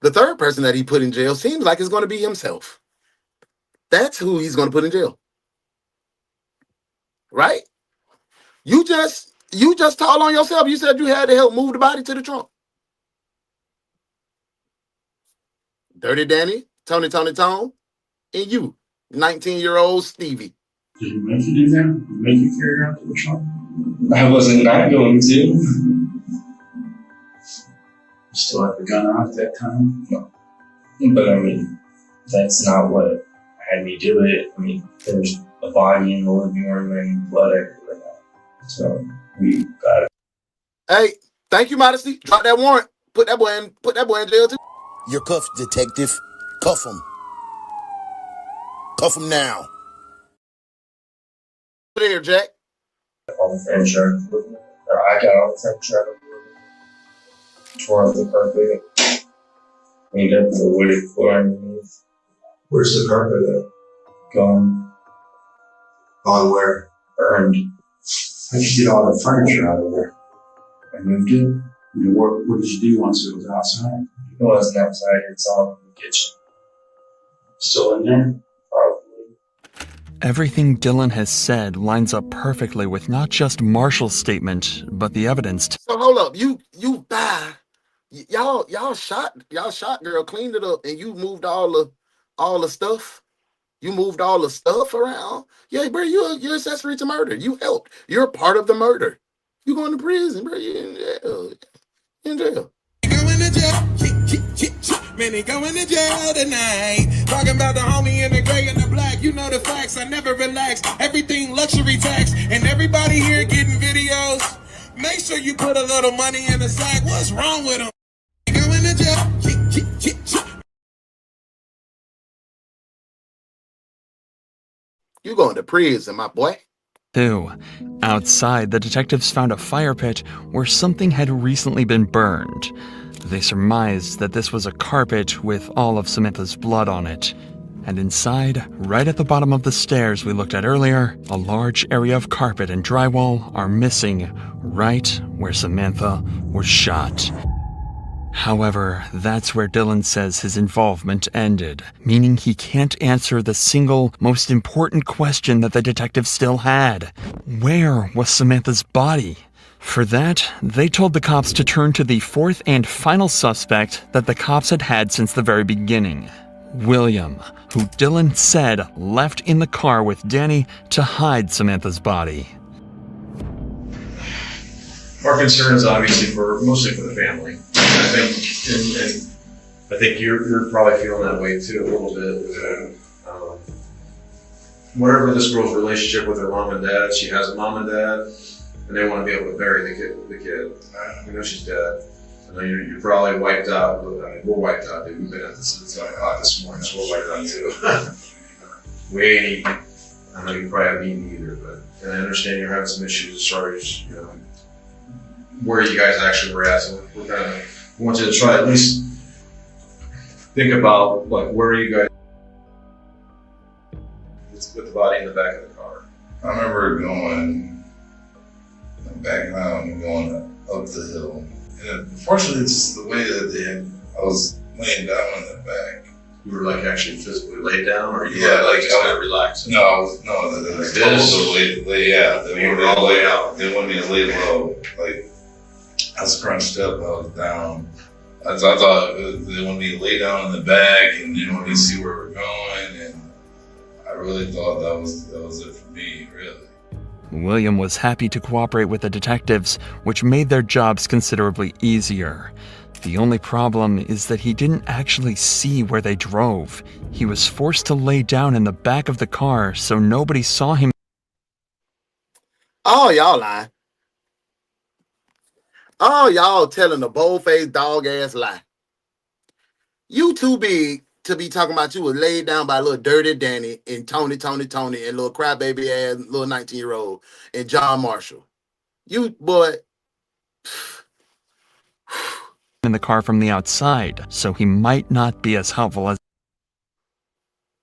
Speaker 1: The third person that he put in jail seems like it's going to be himself. That's who he's going to put in jail. Right? You just told on yourself. You said you had to help move the body to the trunk. Dirty Danny, Tony, and you, 19-year-old Stevie.
Speaker 12: Did he make you do that? Did he make you carry her out to the trunk?
Speaker 22: I wasn't not going to.
Speaker 12: You still had the gun out at that time?
Speaker 22: No. But I mean, that's not what had me do it. I mean, there's a body in the living room and blood everywhere now. So we got it.
Speaker 1: Hey, thank you, Modesty. Drop that warrant. Put that boy in jail too.
Speaker 13: You're cuffed, detective. Cuff him. Cuff him now.
Speaker 1: Put it here, Jack.
Speaker 22: All the furniture. I got all the furniture out of the room. Tore up the carpet. Cleaned up the wooded floor underneath.
Speaker 12: Where's the carpet at?
Speaker 22: Gone.
Speaker 12: Gone where?
Speaker 22: Burned.
Speaker 12: How'd you get all the furniture out of there?
Speaker 22: I moved it.
Speaker 12: What did you do once it was outside?
Speaker 22: It wasn't outside, it's all in the kitchen.
Speaker 12: Still in there?
Speaker 11: Everything Dylan has said lines up perfectly with not just Marshall's statement, but the evidence.
Speaker 1: So hold up, y'all shot girl, cleaned it up, and you moved all the stuff. You moved all the stuff around. Yeah, bro, you're accessory to murder. You helped. You're part of the murder. You going to prison, bro. You in jail. In jail.
Speaker 2: Going to jail. Man, he going to jail tonight. Talking about the homie in the gray and the black. You know the facts. I never relax. Everything luxury tax. And everybody here getting videos. Make sure you put a little money in the sack. What's wrong with him? Going to jail.
Speaker 1: You going to prison, my boy.
Speaker 11: 2. Outside, the detectives found a fire pit where something had recently been burned. They surmised that this was a carpet with all of Samantha's blood on it. And inside, right at the bottom of the stairs we looked at earlier, a large area of carpet and drywall are missing right where Samantha was shot. However, that's where Dylan says his involvement ended, meaning he can't answer the single most important question that the detective still had. Where was Samantha's body? For that, they told the cops to turn to the fourth and final suspect that the cops had had since the very beginning, William, who Dylan said left in the car with Danny to hide Samantha's body.
Speaker 9: Our concern is obviously mostly for the family. I think you're probably feeling that way too a little bit. Whatever this girl's relationship with her mom and dad, she has a mom and dad, and they want to be able to bury the kid. I know she's dead. I know you're probably wiped out. I mean, we're wiped out, dude. We've been at this since this morning, so we're wiped out too. We ain't eating. I know you probably haven't eaten either, but I understand you're having some issues as far as where you guys actually were at. So we want you to try at least think about like where you guys with the body in the back of the car.
Speaker 14: I remember going back around and going up the hill. And unfortunately, it's just the way that I was laying down in the back.
Speaker 9: You were like actually physically laid down, or you
Speaker 14: were
Speaker 9: like just kind of relaxing?
Speaker 14: No, like this. Yeah, they wanted me to lay out. They wanted me to lay low. Like I was crunched up, I was down. I thought they wanted me to lay down in the back and they wanted me to see where we're going, and I really thought that was it for me, really.
Speaker 11: William was happy to cooperate with the detectives, which made their jobs considerably easier. The only problem is that he didn't actually see where they drove. He was forced to lay down in the back of the car so nobody saw him.
Speaker 1: Oh, y'all lying. Oh, y'all telling a bold-faced, dog-ass lie. You too big to be talking about you was laid down by little dirty Danny and Tony, and little crybaby-ass little 19-year-old and John Marshall. You, boy.
Speaker 11: In the car from the outside, so he might not be as helpful as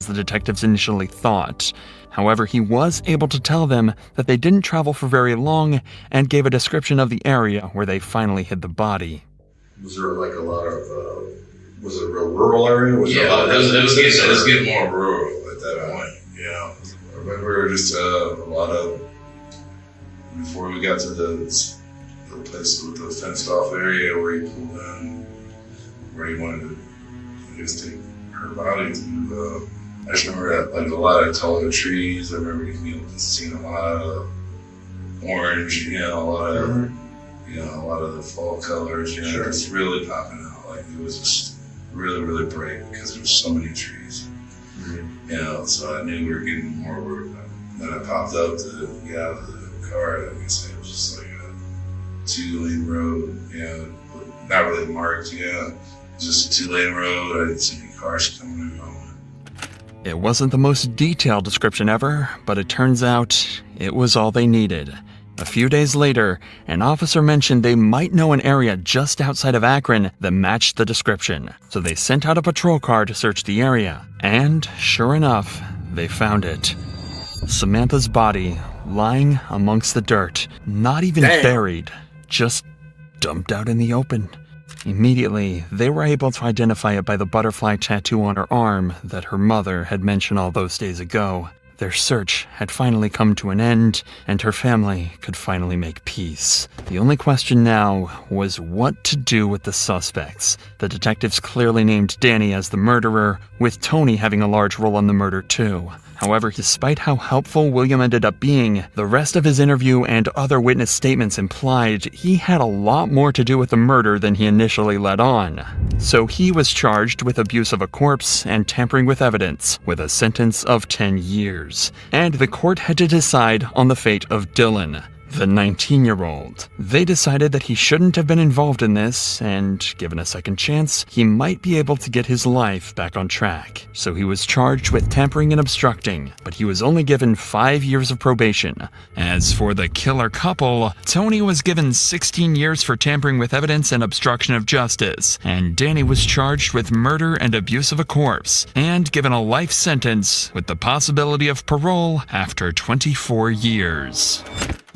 Speaker 11: the detectives initially thought. However, he was able to tell them that they didn't travel for very long and gave a description of the area where they finally hid the body.
Speaker 9: Was there like a lot of, was it a real rural area?
Speaker 14: It was getting more rural at that point. Yeah, I remember just a lot of, before we got to the place with the fenced off area where he pulled in, where he wanted to, I guess, take her body to, I just remember like a lot of taller trees. I remember seeing a lot of orange, a lot of the fall colors, just really popping out. Like it was just really, really bright because there was so many trees. So I knew we were getting more work. Then I popped up to get out of the car. I guess it was just like a 2-lane road, not really marked, just a 2-lane road. I didn't see any cars coming and going.
Speaker 11: It wasn't the most detailed description ever, but it turns out it was all they needed. A few days later, an officer mentioned they might know an area just outside of Akron that matched the description, so they sent out a patrol car to search the area, and sure enough, they found it. Samantha's body lying amongst the dirt, not even buried, just dumped out in the open. Immediately, they were able to identify it by the butterfly tattoo on her arm that her mother had mentioned all those days ago. Their search had finally come to an end, and her family could finally make peace. The only question now was what to do with the suspects. The detectives clearly named Danny as the murderer, with Tony having a large role in the murder too. However, despite how helpful William ended up being, the rest of his interview and other witness statements implied he had a lot more to do with the murder than he initially let on. So he was charged with abuse of a corpse and tampering with evidence, with a sentence of 10 years. And the court had to decide on the fate of Dylan, the 19-year-old. They decided that he shouldn't have been involved in this, and given a second chance, he might be able to get his life back on track. So he was charged with tampering and obstructing, but he was only given 5 years of probation. As for the killer couple, Tony was given 16 years for tampering with evidence and obstruction of justice, and Danny was charged with murder and abuse of a corpse, and given a life sentence with the possibility of parole after 24 years.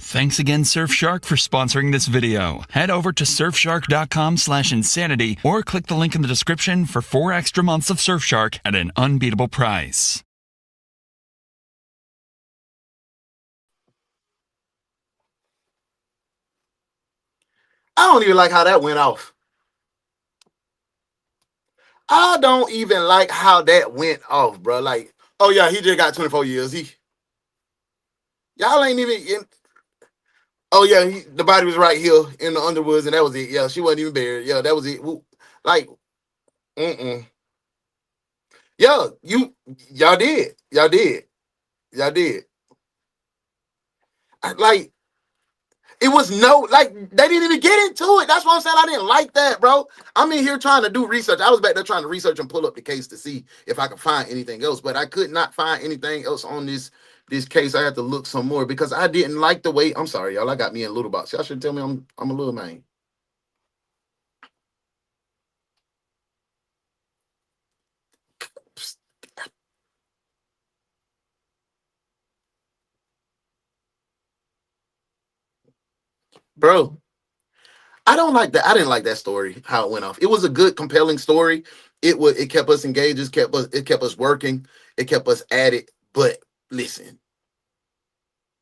Speaker 11: Thanks again, Surfshark, for sponsoring this video. Head over to surfshark.com/insanity or click the link in the description for 4 extra months of Surfshark at an unbeatable price.
Speaker 1: I don't even like how that went off. I don't even like how that went off, bro. Like, oh yeah, he just got 24 years. Y'all ain't even. Oh yeah, the body was right here in the underwoods, and that was it. Yeah, she wasn't even buried. Yeah, that was it. Like, yeah, y'all did. Like, it was they didn't even get into it. That's what I'm saying. I didn't like that, bro. I'm in here trying to do research. I was back there trying to research and pull up the case to see if I could find anything else, but I could not find anything else on this case. I had to look some more because I didn't like the way. I'm sorry, y'all. I got me in a little box. Y'all should tell me I'm a little man. Bro, I don't like that. I didn't like that story, how it went off. It was a good, compelling story. It kept us engaged, it kept us working, it kept us at it. But listen,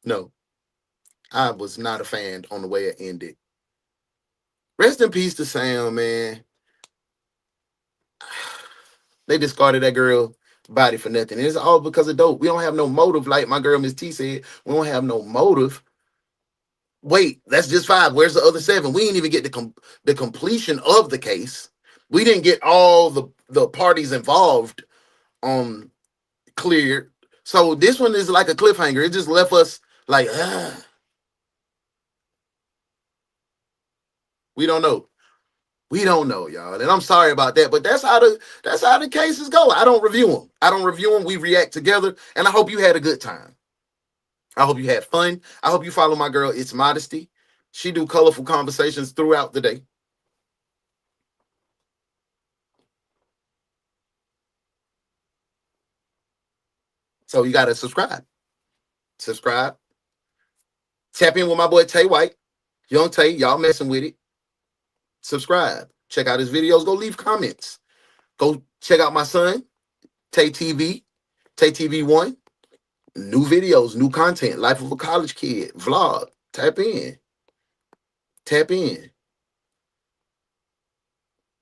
Speaker 1: no, I was not a fan on the way it ended. Rest in peace to Sam, man. They discarded that girl body for nothing. And it's all because of dope. We don't have no motive, like my girl Miss T said. We don't have no motive. Wait, that's just 5. Where's the other 7? We didn't even get the completion of the case. We didn't get all the parties involved cleared. So this one is like a cliffhanger. It just left us like, we don't know. We don't know, y'all. And I'm sorry about that, but that's how the cases go. I don't review them. We react together, and I hope you had a good time. I hope you had fun. I hope you follow my girl, It's Modesty. She do colorful conversations throughout the day. So you got to subscribe. Tap in with my boy Tay White. Young Tay, y'all messing with it. Subscribe. Check out his videos. Go leave comments. Go check out my son, Tay TV, Tay TV 1. New videos, new content. Life of a college kid. Vlog. Tap in.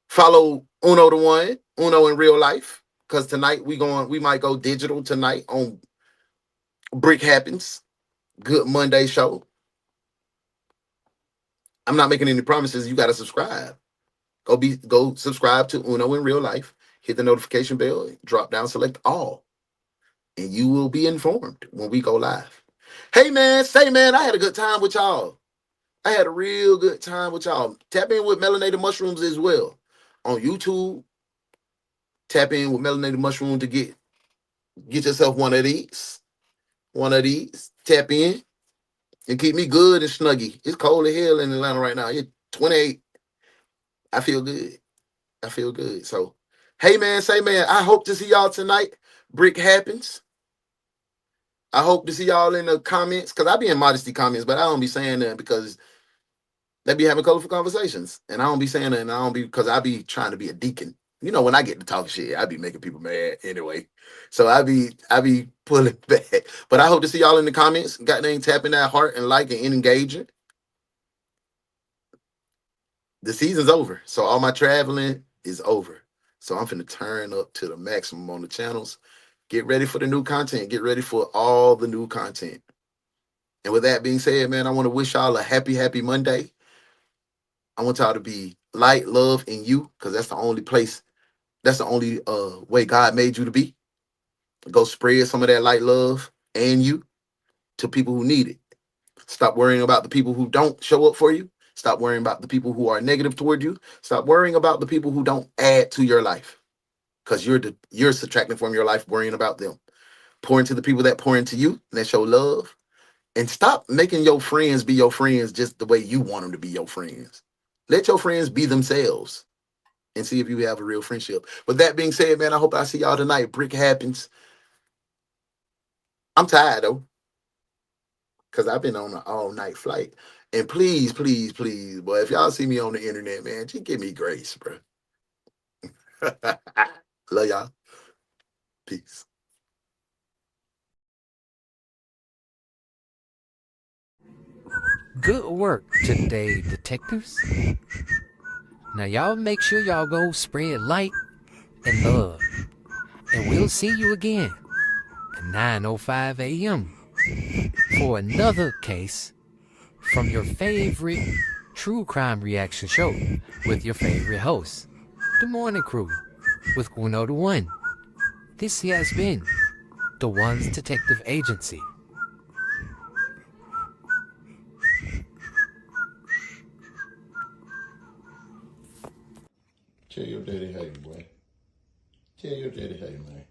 Speaker 1: Follow UnoDaOne, Uno in real life. Because tonight we might go digital tonight on Brick Happens. Good Monday show. I'm not making any promises. You got to subscribe. Go subscribe to Uno in real life. Hit the notification bell. Drop down, select all, and you will be informed when we go live. Hey man, I had a good time with y'all. I had a real good time with y'all. Tap in with Melanated Mushrooms as well on YouTube. Tap in with Melanated Mushroom to get yourself one of these. Tap in and keep me good and snuggy. It's cold as hell in Atlanta right now. It's 28. I feel good. So, hey man, I hope to see y'all tonight. Brick Happens. I hope to see y'all in the comments, because I be in Modesty comments, but I don't be saying that because They be having colorful conversations, and I don't be saying it, and I don't be because I be trying to be a deacon. You know, when I get to talking shit, I be making people mad anyway. So I be pulling back. But I hope to see y'all in the comments. Goddamn, tapping that heart and like and engaging. The season's over, so all my traveling is over. So I'm finna turn up to the maximum on the channels. Get ready for the new content. Get ready for all the new content. And with that being said, man, I want to wish y'all a happy Monday. I want y'all to be light, love, and you, because that's the only place, that's the only way God made you to be. Go spread some of that light, love, and you to people who need it. Stop worrying about the people who don't show up for you. Stop worrying about the people who are negative toward you. Stop worrying about the people who don't add to your life. Because you're subtracting from your life worrying about them. Pour into the people that pour into you and that show love. And stop making your friends be your friends just the way you want them to be your friends. Let your friends be themselves and see if you have a real friendship. With that being said, man, I hope I see y'all tonight. Brick happens. I'm tired though, because I've been on an all-night flight. And please, boy, if y'all see me on the internet, man, just give me grace, bro. Love y'all. Peace.
Speaker 15: Good work today, detectives. Now y'all make sure y'all go spread light and love. And we'll see you again at 9:05 a.m. for another case from your favorite true crime reaction show with your favorite host, The Morning Crew, with UnoDaOne. This has been DaOnes Detective Agency.
Speaker 3: Tell your daddy hey, boy. Tell your daddy hey, man.